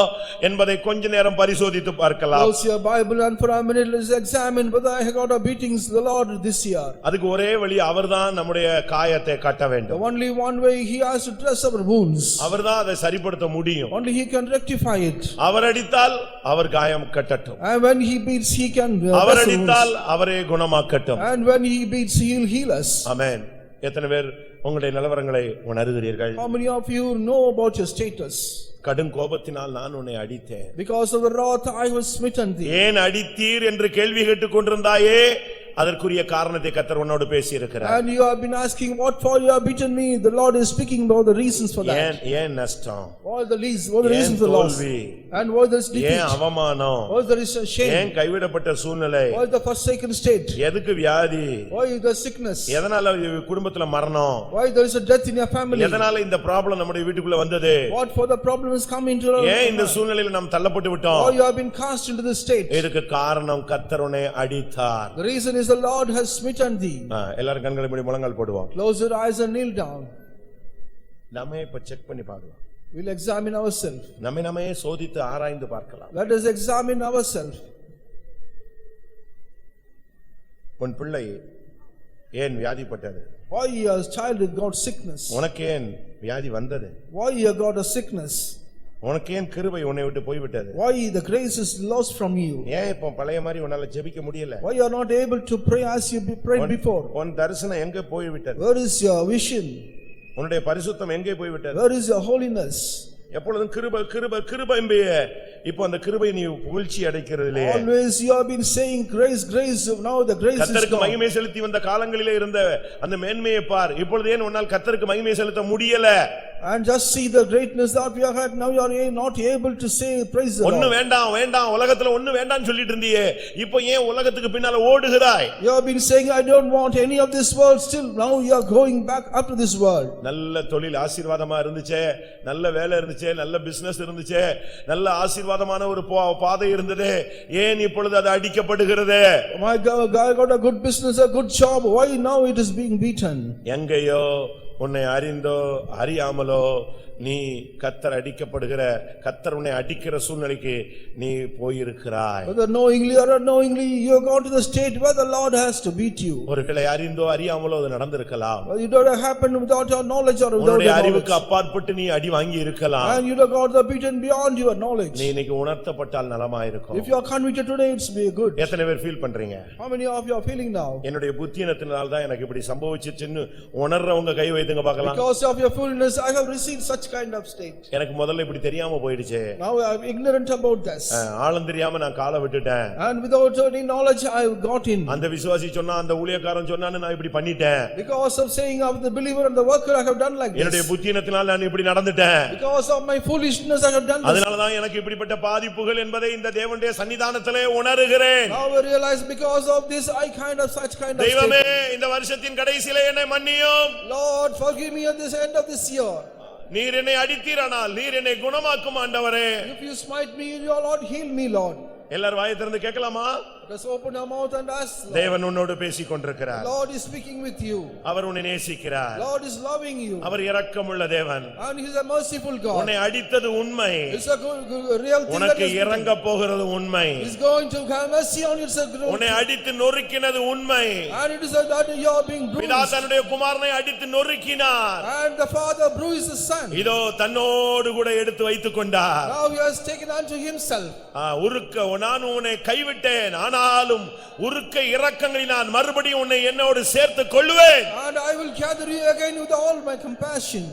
என்பதை கொஞ்ச நேரம் பரிசோதித்து பார்க்கலாம். Close your Bible and for a minute let's examine whether I got a beatings the Lord this year. அதுக்கு ஒரே வழி, அவர்தான் நம்முடைய காயத்தை கட்ட The வேண்டும். only one way he has to dress our wounds. அவர்தான் அதை சரிப்படுத்த முடியும். Only he can rectify it. அவர் அடித்தால் அவர் காயம் கட்டட்டும், And when he beats he can our dress our அடித்தால் wounds. அவரே குணமாக்கட்டும். And when he beats he will heal us. ஆமென். எத்தனை பேர் உங்களுடைய நிலவரங்களை உணர்கிறீர்கள்? How many of you know about your status? கடும் கோபத்தினால் நான் உன்னை அடித்தேன். Because of the wrath I was smitten thee. ஏன் அடித்தீர் என்று கேள்வி கேட்டுக் கொண்டிருந்தாயே, அதற்குரிய காரணத்தை கர்த்தர் உன்னோடு பேசி இருக்கிறார். And you have been asking what for you have beaten me. The Lord is speaking about the reasons for that. ஏன் நஷ்டம், What the reasons for loss, தோல்வி, and what there is defeat, ஏன் அவமானம், what there is a shame, ஏன் கைவிடப்பட்ட சூழ்நிலை, what the forsaken state, எதுக்கு வியாதி, why the sickness, எதனால குடும்பத்துல மரணம், why there is a death in your family, எதனால இந்த ப்ராப்ளம் நம்முடைய வீட்டுக்குள்ள வந்தது, what for the problem has come into our ஏன் இந்த சூழ்நிலையில நாம் தள்ளப்பட்டு விட்டோம். why you have been cast into this state. இதுக்கு காரணம் கர்த்தர் உன்னை அடித்தார். The reason is the Lord has smitten thee. எல்லாரும் கண்களை மூடி முழங்கால் போடுவோம். Close your eyes and kneel down. நாமே இப்ப செக் பண்ணி பார்க்கலாம். We'll examine ourselves. நம்மை சோதித்து ஆராய்ந்து பார்க்கலாம். Let us examine ourselves. உன் பிள்ளை ஏன் வியாதிப்பட்டது? Why your child got sickness? உனக்கு ஏன் வியாதி வந்தது? Why you got a sickness? உனக்கு ஏன் கிருபை உன்னை விட்டு போய்விட்டது? Why the grace is lost from you? ஏன் இப்ப பழைய மாதிரி உன்னால ஜெபிக்க முடியல? Why you are not able to pray as you prayed before? உன் தரிசனம் எங்கே போய்விட்டது? Where is your vision? உன்னுடைய பரிசுத்தம் எங்கே போய்விட்டது? Where is your holiness? எப்பொழுதும் கிருபை கிருபை கிருபை என்பே, இப்போ அந்த கிருபை நீ புகழ்ச்சி அடைக்கிறதிலே. Always you have been saying grace grace, now the grace is கர்த்தருக்கு gone. மகிமை செலுத்தி வந்த காலங்களிலே இருந்த அந்த மேன்மையை பார். இப்பொழுது ஏன் உன்னால் கர்த்தருக்கு மகிமை செலுத்த முடியல? And just see the greatness that we have had. Now you are not able to say praise the ஒன்னு Lord. வேண்டாம் வேண்டாம் உலகத்துல ஒன்னு வேண்டாம்னு சொல்லிட்டு இருந்தியே, இப்போ ஏன் உலகத்துக்கு பின்னால ஓடுகிறாய்? You have been saying I don't want any of this world, still now you are going back up to this world. நல்ல தொழில் ஆசீர்வாதமா இருந்துச்சே, நல்ல வேலை இருந்துச்சே, நல்ல பிசினஸ் இருந்துச்சே, நல்ல ஆசீர்வாதமான ஒரு பாதை இருந்தது, ஏன் இப்பொழுது அது அடிக்கப்படுகிறது? My God, I got a good business, a good job, why now it is being beaten? எங்கேயோ உன்னை அறிந்தோ அறியாமலோ நீ கர்த்தர் அடிக்கப்படுகிற, கர்த்தர் உன்னை அடிக்கிற சூழ்நிலைக்கு நீ போயிருக்கிறாய். Whether knowingly or unknowingly you have gone to the state where the Lord has to beat you. ஒருவேளை அறிந்தோ அறியாமலோ அது நடந்திருக்கலாம். It would have happened without your knowledge or without உன்னுடைய your அறிவுக்கு knowledge. அப்பாற்பட்டு நீ அடி வாங்கி இருக்கலாம். And you have got the beaten beyond your knowledge. நீ இன்னைக்கு உணர்த்தப்பட்டால் நலமாயிருக்கும். If you are convicted today, it's be good. எத்தனை பேர் ஃபீல் பண்றீங்க? How many of you are feeling now? என்னுடைய புத்தியினத்தினால தான் எனக்கு இப்படி சம்பவிச்சிருச்சுன்னு உணர்றவங்க கை வைத்து ஏத்துங்க பார்க்கலாம். Because of your fullness, I have received such kind of state. எனக்கு முதல்ல இப்படி தெரியாம போயிடுச்சு. Now I am ignorant about this. ஆழம் தெரியாம நான் காலை விட்டுட்டேன். And without any knowledge, I got in. அந்த விசுவாசி சொன்னா அந்த ஊழியக்காரன் சொன்னான்னு நான் இப்படி பண்ணிட்டேன். Because of saying of the believer and the worker, I have done like என்னுடைய this. புத்தியினத்தினால் நான் இப்படி நடந்துட்டேன். Because of my foolishness, I have done this. அதனால தான் எனக்கு இப்படிப்பட்ட பாதிப்புகள் என்பதை இந்த தேவனுடைய சன்னிதானத்திலே உணர்கிறேன். Now I realize because of this, I kind of such kind of தெய்வமே state. இந்த வருஷத்தின் கடைசியிலே என்னை மன்னியும். Lord, forgive me at this end of this year. நீர் என்னை அடித்தீரானால் நீர் என்னை குணமாக்கும் ஆண்டவரே. If you smite me, your Lord, heal me, Lord. எல்லாரும் வாயை திறந்து கேட்கலாமா? Let us open our mouth and ask. தேவன் உன்னோடு பேசிக் கொண்டிருக்கிறார். Lord is speaking with you. அவர் உன்னை நேசிக்கிறார். Lord is loving you. அவர் இரக்கமுள்ள தேவன். And he is a merciful God. உன்னை அடித்தது உண்மை. It's a real thing. உனக்கு இறங்க போகிறது உண்மை. He is going to have mercy on you. It's a great. உன்னை அடித்து நொறுக்கினது உண்மை. And it is that you are being பிதா bruised. தன்னுடைய குமாரனை அடித்து நொறுக்கினார். And the father bruised the son. இதோ தன்னோடு கூட எடுத்து வைத்துக் கொண்டார். Now he has taken unto himself. உருக்க நான் உன்னை கைவிட்டேன் ஆனாலும் உருக்க இரக்கங்களில் நான் மறுபடியும் உன்னை என்னோடு சேர்த்துக் கொள்வேன். And I will gather you again with all my compassion.